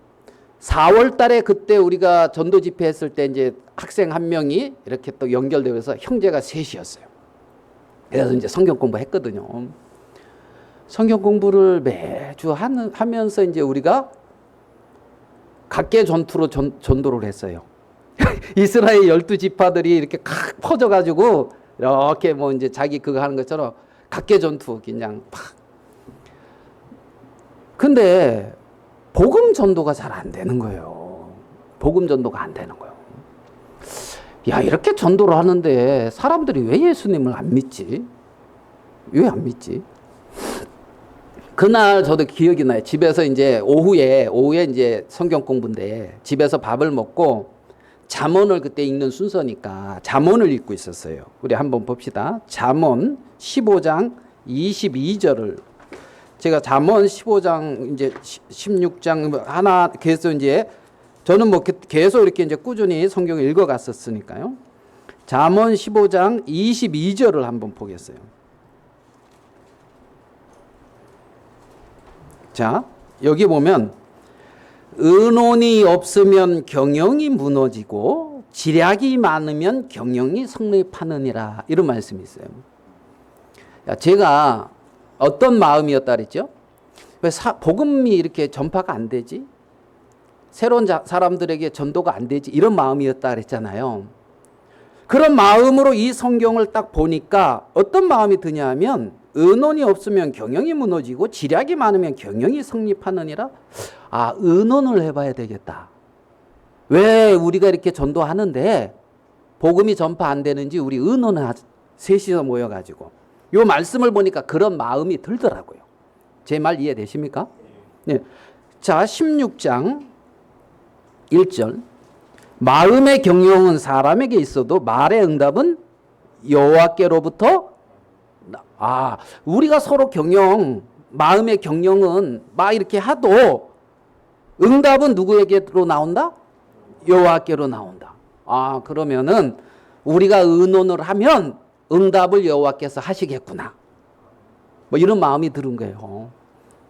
A: 4월 달에 그때 우리가 전도 집회 했을 때 이제 학생 한 명이 이렇게 또 연결되어서 형제가 셋이었어요. 그래서 이제 성경 공부 했거든요. 성경 공부를 매주 하면서 이제 우리가 각계 전투로 전도를 했어요. 이스라엘 12지파들이 이렇게 칵 퍼져가지고 이렇게 뭐 이제 자기 그거 하는 것처럼 각계 전투 그냥 팍. 근데 복음 전도가 잘 안 되는 거예요. 복음 전도가 안 되는 거예요. 야, 이렇게 전도를 하는데 사람들이 왜 예수님을 안 믿지? 왜 안 믿지? 그날 저도 기억이 나요. 집에서 이제 오후에 이제 성경 공부인데 집에서 밥을 먹고 잠언을 그때 읽는 순서니까 잠언을 읽고 있었어요. 우리 한번 봅시다. 잠언 15장 22절을 제가 잠언 15장 이제 16장 하나 계속 이제 저는 뭐 계속 이렇게 이제 꾸준히 성경을 읽어갔었으니까요. 잠언 15장 22절을 한번 보겠어요. 자, 여기 보면 의논이 없으면 경영이 무너지고 지략이 많으면 경영이 성립하느니라, 이런 말씀이 있어요. 제가 어떤 마음이었다 그랬죠? 왜 복음이 이렇게 전파가 안 되지? 새로운 사람들에게 전도가 안 되지? 이런 마음이었다 그랬잖아요. 그런 마음으로 이 성경을 딱 보니까 어떤 마음이 드냐면 의논이 없으면 경영이 무너지고 지략이 많으면 경영이 성립하느니라. 아, 의논을 해봐야 되겠다. 왜 우리가 이렇게 전도하는데 복음이 전파 안 되는지 우리 의논을 셋이서 모여가지고 이 말씀을 보니까 그런 마음이 들더라고요. 제 말 이해되십니까? 네. 자, 16장 1절. 마음의 경영은 사람에게 있어도 말의 응답은 여호와께로부터. 아, 우리가 서로 마음의 경영은 막 이렇게 하도 응답은 누구에게로 나온다? 여호와께로 나온다. 아, 그러면은 우리가 의논을 하면 응답을 여호와께서 하시겠구나. 뭐 이런 마음이 드는 거예요.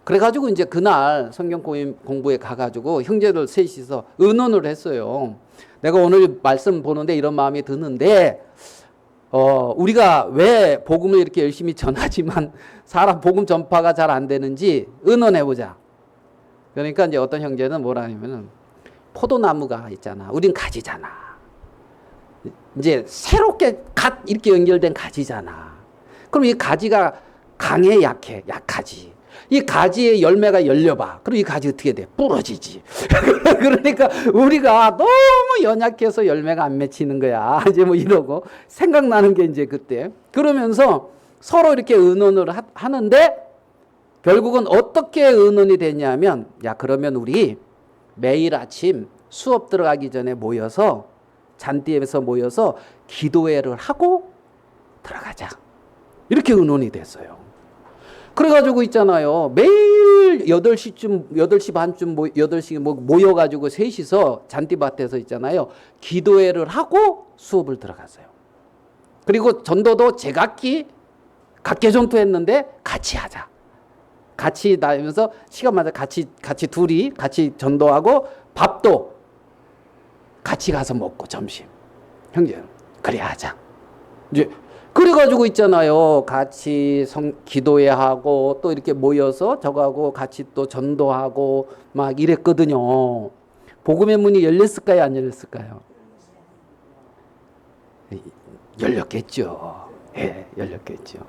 A: 그래가지고 이제 그날 성경 공부에 가가지고 형제들 셋이서 의논을 했어요. 내가 오늘 말씀 보는데 이런 마음이 드는데, 우리가 왜 복음을 이렇게 열심히 전하지만 사람 복음 전파가 잘 안 되는지 의논해보자. 그러니까 이제 어떤 형제는 뭐라 하냐면은, 포도나무가 있잖아. 우린 가지잖아. 이제 새롭게 갓 이렇게 연결된 가지잖아. 그럼 이 가지가 강해, 약해? 약하지. 이 가지의 열매가 열려봐. 그럼 이 가지 어떻게 돼? 부러지지. 그러니까 우리가 너무 연약해서 열매가 안 맺히는 거야. 이제 뭐 이러고 생각나는 게 이제 그때. 그러면서 서로 이렇게 의논을 하는데 결국은 어떻게 의논이 됐냐면, 야, 그러면 우리 매일 아침 수업 들어가기 전에 모여서 잔디에서 모여서 기도회를 하고 들어가자. 이렇게 의논이 됐어요. 그래가지고 있잖아요. 매일 8시 반쯤, 8시 모여가지고 셋이서 잔디밭에서 있잖아요. 기도회를 하고 수업을 들어갔어요. 그리고 전도도 제각기 각계전투 했는데 같이 하자. 같이 다니면서 시간마다 같이 둘이 같이 전도하고 밥도 같이 가서 먹고 점심. 형제, 그래 하자. 이제 그래가지고 있잖아요. 같이 기도회 하고 또 이렇게 모여서 저거하고 같이 또 전도하고 막 이랬거든요. 복음의 문이 열렸을까요? 안 열렸을까요? 열렸겠죠. 예, 열렸겠죠.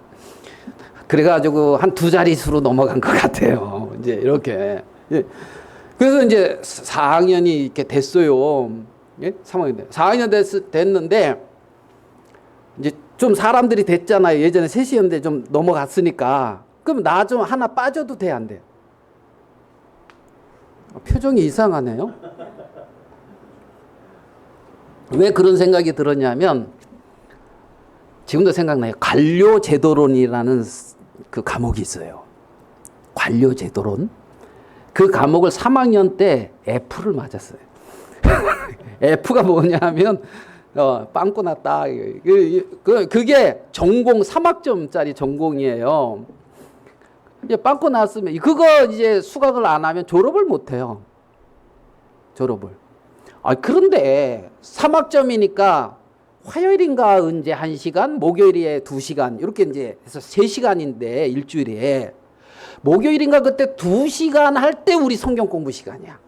A: 그래가지고 한 2자릿수로 넘어간 것 같아요. 이제 이렇게. 예. 그래서 이제 4학년이 이렇게 됐어요. 예? 3학년 4학년 됐는데 이제 좀 사람들이 됐잖아요. 예전에 셋이었는데 좀 넘어갔으니까. 그럼 나 좀 하나 빠져도 돼, 안 돼? 표정이 이상하네요. 왜 그런 생각이 들었냐면 지금도 생각나요. 관료제도론이라는 그 과목이 있어요. 관료제도론. 그 과목을 3학년 때 F를 맞았어요. F가 뭐냐면 빵꾸 났다. 그게 전공 3학점짜리 전공이에요. 이제 빵꾸 났으면 그거 이제 수강을 안 하면 졸업을 못 해요. 졸업을. 그런데 3학점이니까 화요일인가 언제 1시간, 목요일에 2시간 이렇게 이제 해서 3시간인데 일주일에 목요일인가 그때 2시간 할 때 우리 성경 공부 시간이야.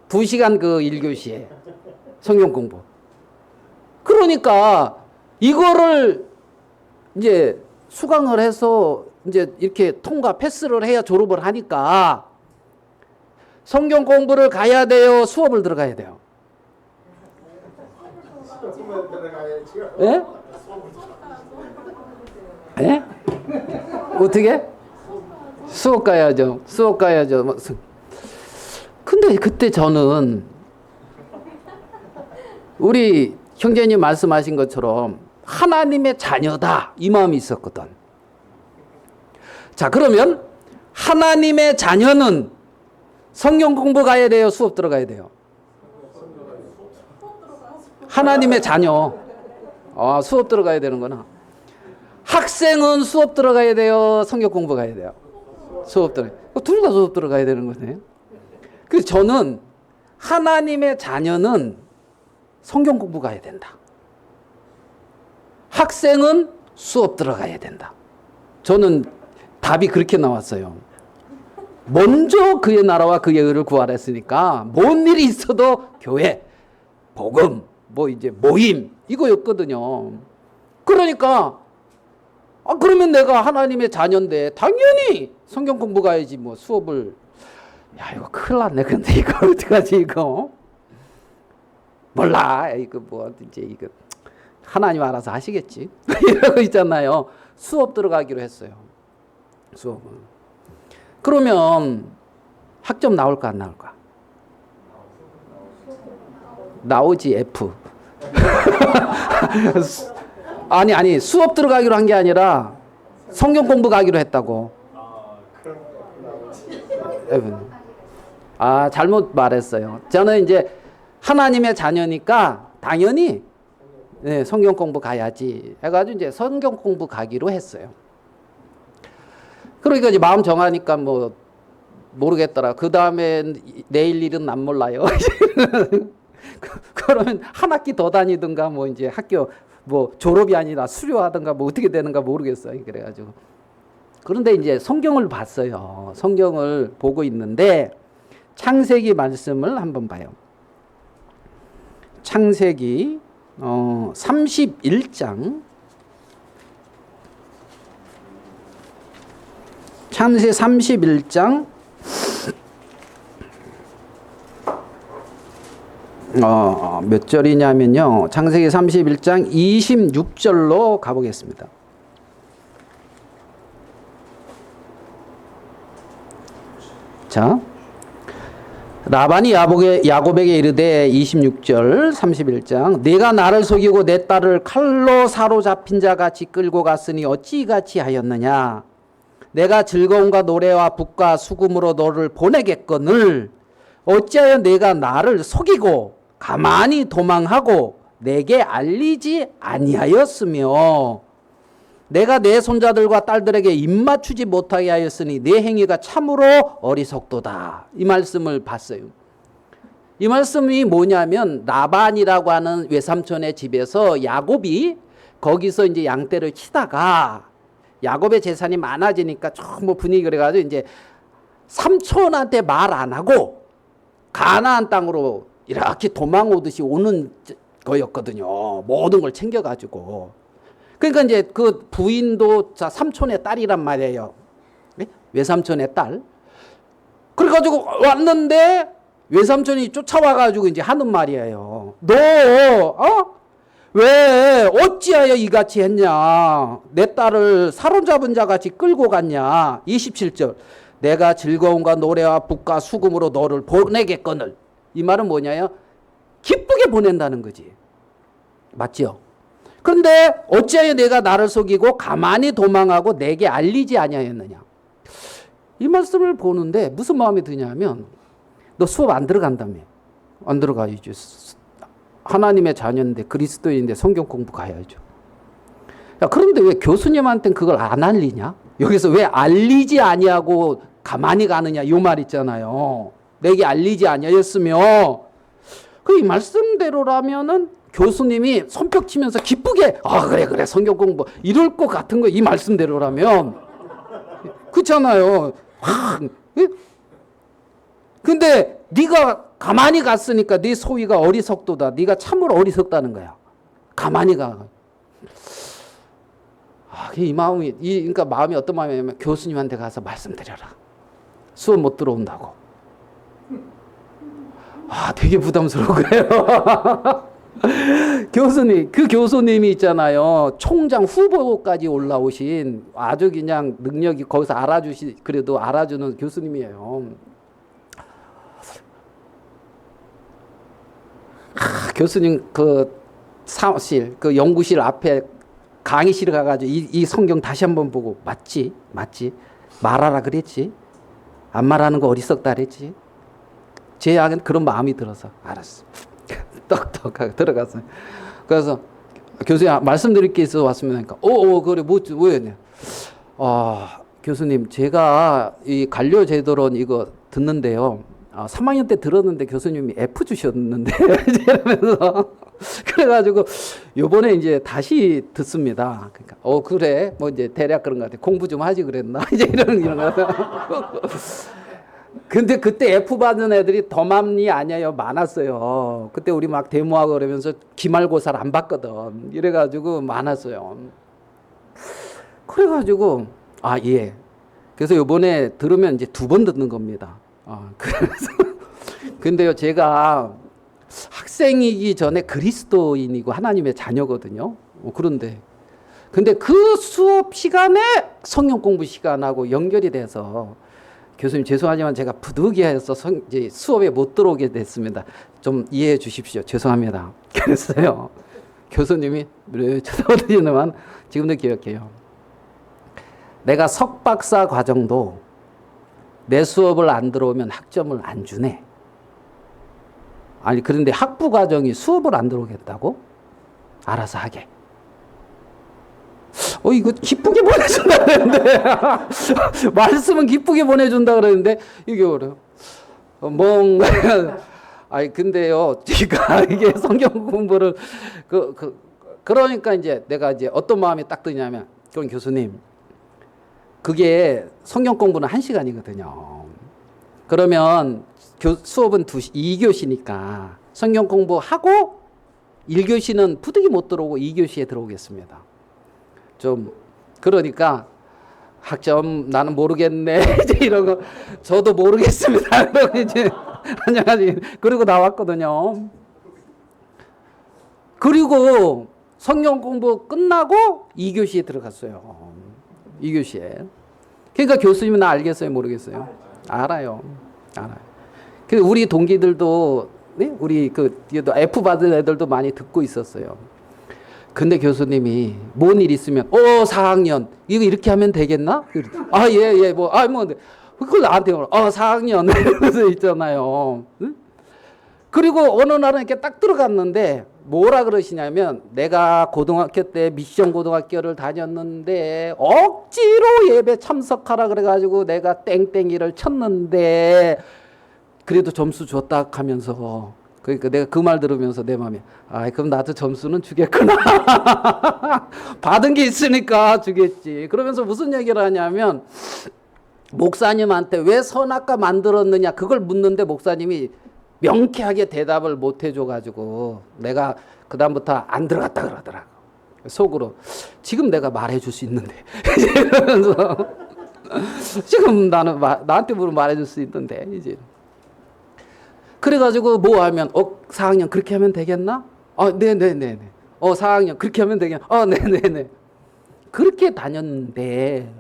A: 2시간 그 1교시에 성경 공부. 그러니까 이거를 이제 수강을 해서 이제 이렇게 통과 패스를 해야 졸업을 하니까 성경 공부를 가야 돼요? 수업을 들어가야 돼요? 예? 예? 어떻게? 수업 가야죠. 수업 가야죠. 근데 그때 저는 우리 형제님 말씀하신 것처럼 하나님의 자녀다 이 마음이 있었거든. 자, 그러면 하나님의 자녀는 성경 공부 가야 돼요? 수업 들어가야 돼요? 하나님의 자녀. 수업 들어가야 되는구나. 학생은 수업 들어가야 돼요? 성경 공부 가야 돼요? 수업 들어가야 돼요. 둘 다 수업 들어가야 되는 거네요. 그래서 저는 하나님의 자녀는 성경 공부 가야 된다. 학생은 수업 들어가야 된다. 저는 답이 그렇게 나왔어요. 먼저 그의 나라와 그의 의를 구하라 했으니까 뭔 일이 있어도 교회, 복음, 뭐 이제 모임 이거였거든요. 그러니까 그러면 내가 하나님의 자녀인데 당연히 성경 공부 가야지 뭐 수업을. 야, 이거 큰일 났네. 근데 이거 어떡하지 이거. 몰라. 이거 뭐 이제 이거 하나님 알아서 하시겠지. 이러고 있잖아요. 수업 들어가기로 했어요. 수업은. 그러면 학점 나올까 안 나올까? 나오지. F. 아니 수업 들어가기로 한 게 아니라 성경 공부 가기로 했다고. 잘못 말했어요. 저는 이제 하나님의 자녀니까 당연히 네, 성경 공부 가야지 해가지고 이제 성경 공부 가기로 했어요. 그러니까 이제 마음 정하니까 뭐 모르겠더라. 그 다음에 내일 일은 난 몰라요. 그러면 한 학기 더 다니든가 뭐 이제 학교 뭐 졸업이 아니라 수료하든가 뭐 어떻게 되는가 모르겠어요. 그래가지고 그런데 이제 성경을 봤어요. 성경을 보고 있는데 창세기 말씀을 한번 봐요. 창세기 31장 창세기 31장 몇 절이냐면요. 창세기 31장 26절로 가보겠습니다. 자, 라반이 야곱에게 이르되 26절 31장 네가 나를 속이고 내 딸을 칼로 사로잡힌 자 같이 끌고 갔으니 어찌 이같이 하였느냐. 내가 즐거움과 노래와 붓과 수금으로 너를 보내겠거늘 어찌하여 내가 나를 속이고 가만히 도망하고 내게 알리지 아니하였으며 내가 내 손자들과 딸들에게 입맞추지 못하게 하였으니 내 행위가 참으로 어리석도다. 이 말씀을 봤어요. 이 말씀이 뭐냐면 라반이라고 하는 외삼촌의 집에서 야곱이 거기서 이제 양떼를 치다가 야곱의 재산이 많아지니까 좀 뭐 분위기 그래가지고 이제 삼촌한테 말 안 하고 가나안 땅으로 이렇게 도망 오듯이 오는 거였거든요. 모든 걸 챙겨가지고. 그러니까 이제 그 부인도 자 삼촌의 딸이란 말이에요. 외삼촌의 딸. 그래가지고 왔는데 외삼촌이 쫓아와가지고 이제 하는 말이에요. 너, 왜 어찌하여 이같이 했냐. 내 딸을 사로잡은 자같이 끌고 갔냐. 27절. 내가 즐거움과 노래와 붓과 수금으로 너를 보내겠거늘. 이 말은 뭐냐요? 기쁘게 보낸다는 거지. 맞죠? 그런데 어찌하여 내가 나를 속이고 가만히 도망하고 내게 알리지 아니하였느냐. 이 말씀을 보는데 무슨 마음이 드냐면 너 수업 안 들어간다며. 안 들어가야죠. 하나님의 자녀인데 그리스도인인데 성경 공부 가야죠. 야, 그런데 왜 교수님한테는 그걸 안 알리냐? 여기서 왜 알리지 아니하고 가만히 가느냐 이 말 있잖아요. 내게 알리지 아니하였으며 그 이 말씀대로라면은 교수님이 손뼉 치면서 기쁘게 그래 성경 공부 이럴 것 같은 거 이 말씀대로라면 그렇잖아요. 근데 네가 가만히 갔으니까 네 소위가 어리석도다. 네가 참으로 어리석다는 거야. 가만히 가. 이 마음이 그러니까 마음이 어떤 마음이냐면 교수님한테 가서 말씀드려라. 수업 못 들어온다고. 되게 부담스러운 거예요. 그 교수님이 있잖아요. 총장 후보까지 올라오신 아주 그냥 능력이 거기서 그래도 알아주는 교수님이에요. 교수님 그 사무실, 그 연구실 앞에 강의실에 가가지고 이 성경 다시 한번 보고 맞지? 말하라 그랬지? 안 말하는 거 어리석다 그랬지? 제 약은 그런 마음이 들어서 알았어. 떡떡하게 들어갔어요. 그래서 교수님 말씀드릴 게 있어서 왔습니다. 그러니까 그래 뭐였냐? 교수님 제가 이 관료 제도론 이거 듣는데요. 3학년 때 들었는데 교수님이 F 주셨는데 이러면서 그래가지고 요번에 이제 다시 듣습니다. 그러니까 그래 뭐 이제 대략 그런 것 같아. 공부 좀 하지 그랬나 이제 이런 거. 근데 그때 F 받는 애들이 더 많이 아니에요. 많았어요. 그때 우리 막 데모하고 그러면서 기말고사를 안 봤거든. 이래가지고 많았어요. 그래가지고 예. 그래서 요번에 들으면 이제 2번 듣는 겁니다. 그래서 근데요 제가 학생이기 전에 그리스도인이고 하나님의 자녀거든요. 근데 그 수업 시간에 성경 공부 시간하고 연결이 돼서 교수님 죄송하지만 제가 부득이해서 이제 수업에 못 들어오게 됐습니다. 좀 이해해 주십시오. 죄송합니다. 그랬어요. 교수님이 쳐다보시지만 지금도 기억해요. 내가 석박사 과정도 내 수업을 안 들어오면 학점을 안 주네. 아니 그런데 학부 과정이 수업을 안 들어오겠다고? 알아서 하게. 이거 기쁘게 보내준다 그랬는데 말씀은 기쁘게 보내준다 그랬는데 이게 어려워. 뭔가 아니 근데요, 제가 이게 성경 공부를 그러니까 이제 내가 이제 어떤 마음이 딱 드냐면, 그럼 교수님, 그게 성경 공부는 1시간이거든요. 그러면 수업은 2교시니까 성경 공부하고 1교시는 부득이 못 들어오고 2교시에 들어오겠습니다. 좀 그러니까 학점 나는 모르겠네 이제 이러고 저도 모르겠습니다. 그러고 이제 안녕하세요. 그리고 나왔거든요. 그리고 성경 공부 끝나고 2교시에 들어갔어요. 2교시에. 그러니까 교수님은 나 알겠어요, 모르겠어요? 알아요. 우리 동기들도, 네? 우리 F 받은 애들도 많이 듣고 있었어요. 근데 교수님이 뭔 일 있으면 4학년 이거 이렇게 하면 되겠나? 예, 그걸 나한테 4학년 이러면서 있잖아요. 응? 그리고 어느 날은 이렇게 딱 들어갔는데 뭐라 그러시냐면, 내가 고등학교 때 미션 고등학교를 다녔는데 억지로 예배 참석하라 그래가지고 내가 땡땡이를 쳤는데 그래도 점수 줬다 하면서, 그러니까 내가 그 말 들으면서 내 마음에 그럼 나도 점수는 주겠구나. 받은 게 있으니까 주겠지. 그러면서 무슨 얘기를 하냐면, 목사님한테 왜 선악과 만들었느냐 그걸 묻는데 목사님이 명쾌하게 대답을 못 해줘가지고 내가 그 다음부터 안 들어갔다 그러더라고. 속으로 지금 내가 말해줄 수 있는데 이러면서 지금 나는 나한테 물으면 말해줄 수 있는데 이제. 그래가지고 뭐 하면 4학년 그렇게 하면 되겠나? 네네네. 4학년 그렇게 하면 되겠나? 네네네. 그렇게 다녔는데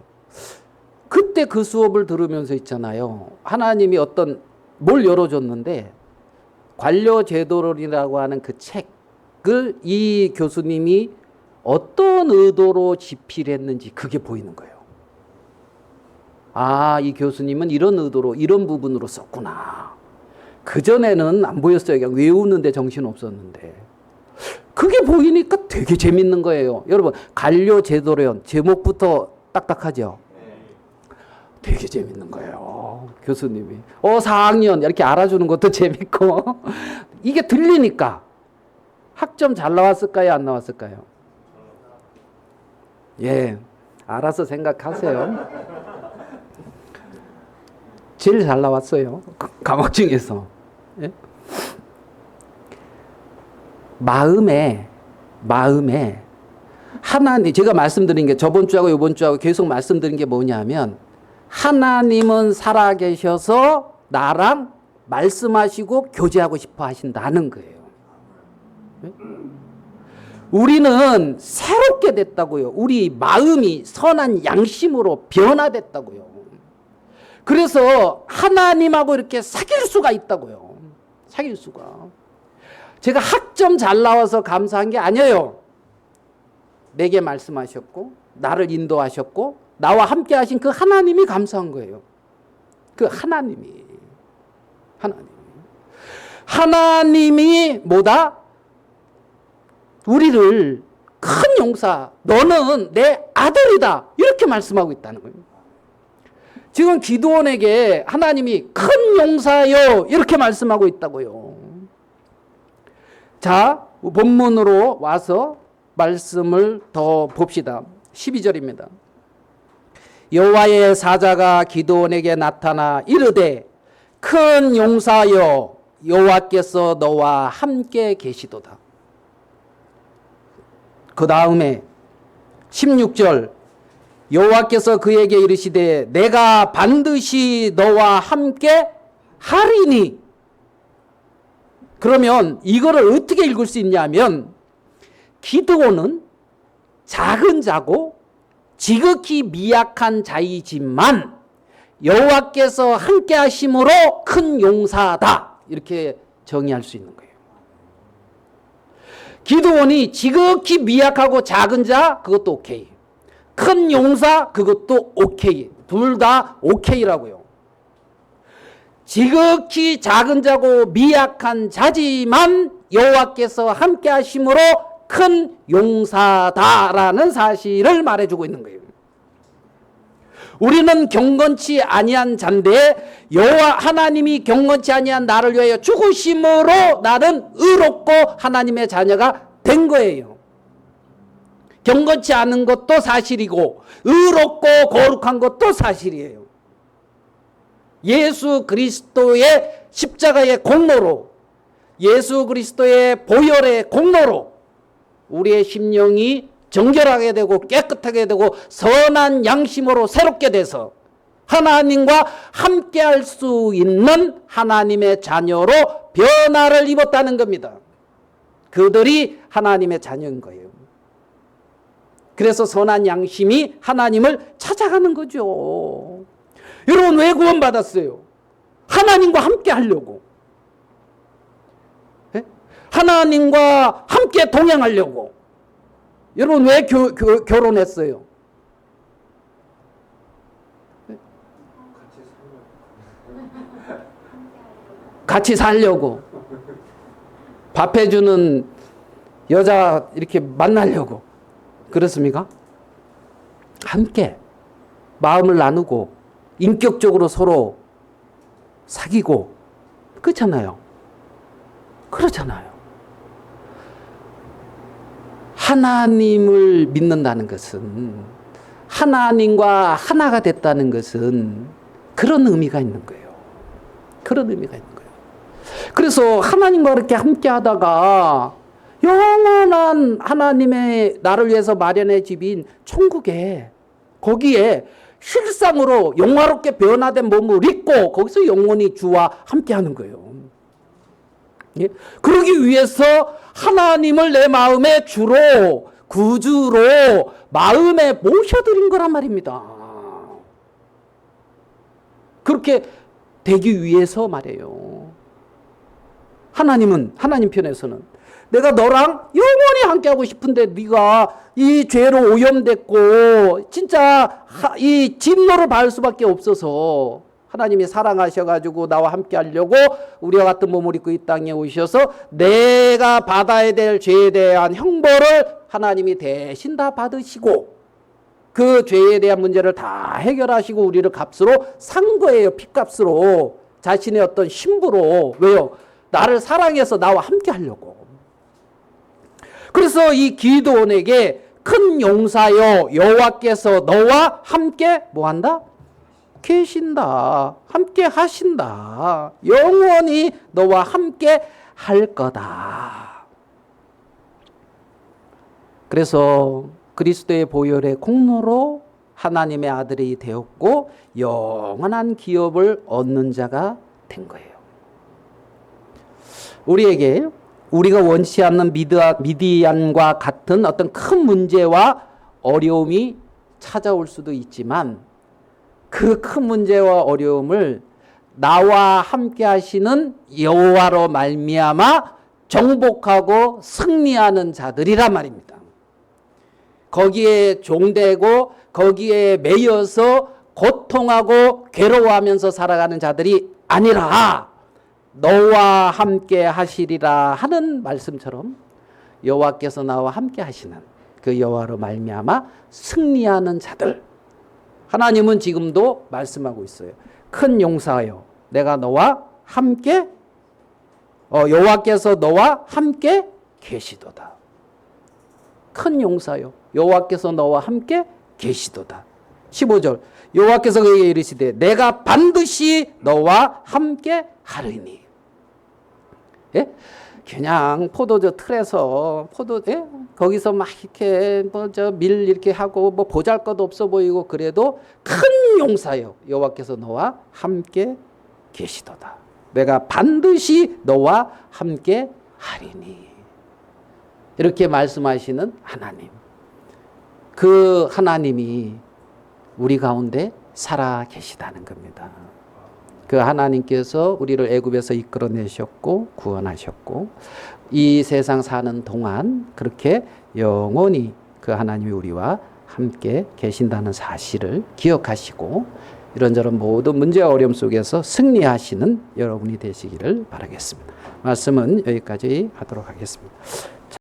A: 그때 그 수업을 들으면서 있잖아요. 하나님이 뭘 열어줬는데 관료제도론이라고 하는 그 책을 이 교수님이 어떤 의도로 집필했는지 그게 보이는 거예요. 이 교수님은 이런 의도로 이런 부분으로 썼구나. 그전에는 안 보였어요. 그냥 외우는데 정신 없었는데. 그게 보이니까 되게 재밌는 거예요. 여러분, 관료제도론 제목부터 딱딱하죠? 되게 재밌는 거예요. 교수님이 4학년 이렇게 알아주는 것도 재밌고 이게 들리니까 학점 잘 나왔을까요, 안 나왔을까요? 예, 알아서 생각하세요. 제일 잘 나왔어요, 과목 중에서. 예? 마음에 하나님, 제가 말씀드린 게 저번 주하고 이번 주하고 계속 말씀드린 게 뭐냐면, 하나님은 살아계셔서 나랑 말씀하시고 교제하고 싶어 하신다는 거예요. 우리는 새롭게 됐다고요. 우리 마음이 선한 양심으로 변화됐다고요. 그래서 하나님하고 이렇게 사귈 수가 있다고요. 사귈 수가. 제가 학점 잘 나와서 감사한 게 아니에요. 내게 말씀하셨고 나를 인도하셨고 나와 함께 하신 그 하나님이 감사한 거예요. 그 하나님이 뭐다? 우리를 큰 용사, 너는 내 아들이다, 이렇게 말씀하고 있다는 거예요. 지금 기드온에게 하나님이 큰 용사요 이렇게 말씀하고 있다고요. 자, 본문으로 와서 말씀을 더 봅시다. 12절입니다. 여호와의 사자가 기드온에게 나타나 이르되 큰 용사여 여호와께서 너와 함께 계시도다. 그 다음에 16절 여호와께서 그에게 이르시되 내가 반드시 너와 함께 하리니. 그러면 이거를 어떻게 읽을 수 있냐면, 기드온은 작은 자고 지극히 미약한 자이지만 여호와께서 함께 하심으로 큰 용사다, 이렇게 정의할 수 있는 거예요. 기드온이 지극히 미약하고 작은 자, 그것도 오케이. 큰 용사, 그것도 오케이. 둘 다 오케이라고요. 지극히 작은 자고 미약한 자지만 여호와께서 함께 하심으로 큰 용사다라는 사실을 말해주고 있는 거예요. 우리는 경건치 아니한 자인데 여호와 하나님이 경건치 아니한 나를 위하여 죽으심으로 나는 의롭고 하나님의 자녀가 된 거예요. 경건치 않은 것도 사실이고 의롭고 거룩한 것도 사실이에요. 예수 그리스도의 십자가의 공로로, 예수 그리스도의 보혈의 공로로 우리의 심령이 정결하게 되고 깨끗하게 되고 선한 양심으로 새롭게 돼서 하나님과 함께할 수 있는 하나님의 자녀로 변화를 입었다는 겁니다. 그들이 하나님의 자녀인 거예요. 그래서 선한 양심이 하나님을 찾아가는 거죠. 여러분, 왜 구원받았어요? 하나님과 함께 하려고. 네? 하나님과 함께 동행하려고. 여러분, 왜 결혼했어요? 네? 같이 살려고. 밥 해주는 여자 이렇게 만나려고. 그렇습니까? 함께 마음을 나누고 인격적으로 서로 사귀고 그렇잖아요. 그렇잖아요. 하나님을 믿는다는 것은, 하나님과 하나가 됐다는 것은 그런 의미가 있는 거예요. 그런 의미가 있는 거예요. 그래서 하나님과 그렇게 함께 하다가 영원한 하나님의 나를 위해서 마련의 집인 천국에, 거기에 실상으로 영화롭게 변화된 몸을 입고 거기서 영원히 주와 함께 하는 거예요. 예? 그러기 위해서 하나님을 내 마음의 주로, 구주로 마음에 모셔드린 거란 말입니다. 그렇게 되기 위해서 말이에요. 하나님 편에서는 내가 너랑 영원히 함께하고 싶은데 네가 이 죄로 오염됐고 진짜 이 진노를 받을 수밖에 없어서 하나님이 사랑하셔가지고 나와 함께하려고 우리와 같은 몸을 입고 이 땅에 오셔서 내가 받아야 될 죄에 대한 형벌을 하나님이 대신 다 받으시고 그 죄에 대한 문제를 다 해결하시고 우리를 값으로 산 거예요. 핏값으로. 자신의 어떤 신부로. 왜요? 나를 사랑해서 나와 함께하려고. 그래서 이 기드온에게 큰 용사여 여호와께서 너와 함께 뭐한다? 계신다. 함께 하신다. 영원히 너와 함께 할 거다. 그래서 그리스도의 보혈의 공로로 하나님의 아들이 되었고 영원한 기업을 얻는 자가 된 거예요. 우리에게 우리가 원치 않는 미디안과 같은 어떤 큰 문제와 어려움이 찾아올 수도 있지만 그 큰 문제와 어려움을 나와 함께 하시는 여호와로 말미암아 정복하고 승리하는 자들이란 말입니다. 거기에 종되고 거기에 매여서 고통하고 괴로워하면서 살아가는 자들이 아니라 너와 함께 하시리라 하는 말씀처럼 여호와께서 나와 함께 하시는 그 여호와로 말미암아 승리하는 자들. 하나님은 지금도 말씀하고 있어요. 큰 용사여 내가 너와 함께 여호와께서 너와 함께 계시도다. 큰 용사여 여호와께서 너와 함께 계시도다. 15절 여호와께서 그에게 이르시되 내가 반드시 너와 함께 하리니. 예? 그냥 포도주 틀에서 거기서 막 이렇게 밀 이렇게 하고 보잘것 없어 보이고 그래도 큰 용사여 여호와께서 너와 함께 계시도다. 내가 반드시 너와 함께 하리니. 이렇게 말씀하시는 하나님. 그 하나님이 우리 가운데 살아 계시다는 겁니다. 그 하나님께서 우리를 애굽에서 이끌어내셨고 구원하셨고 이 세상 사는 동안 그렇게 영원히 그 하나님이 우리와 함께 계신다는 사실을 기억하시고 이런저런 모든 문제와 어려움 속에서 승리하시는 여러분이 되시기를 바라겠습니다. 말씀은 여기까지 하도록 하겠습니다.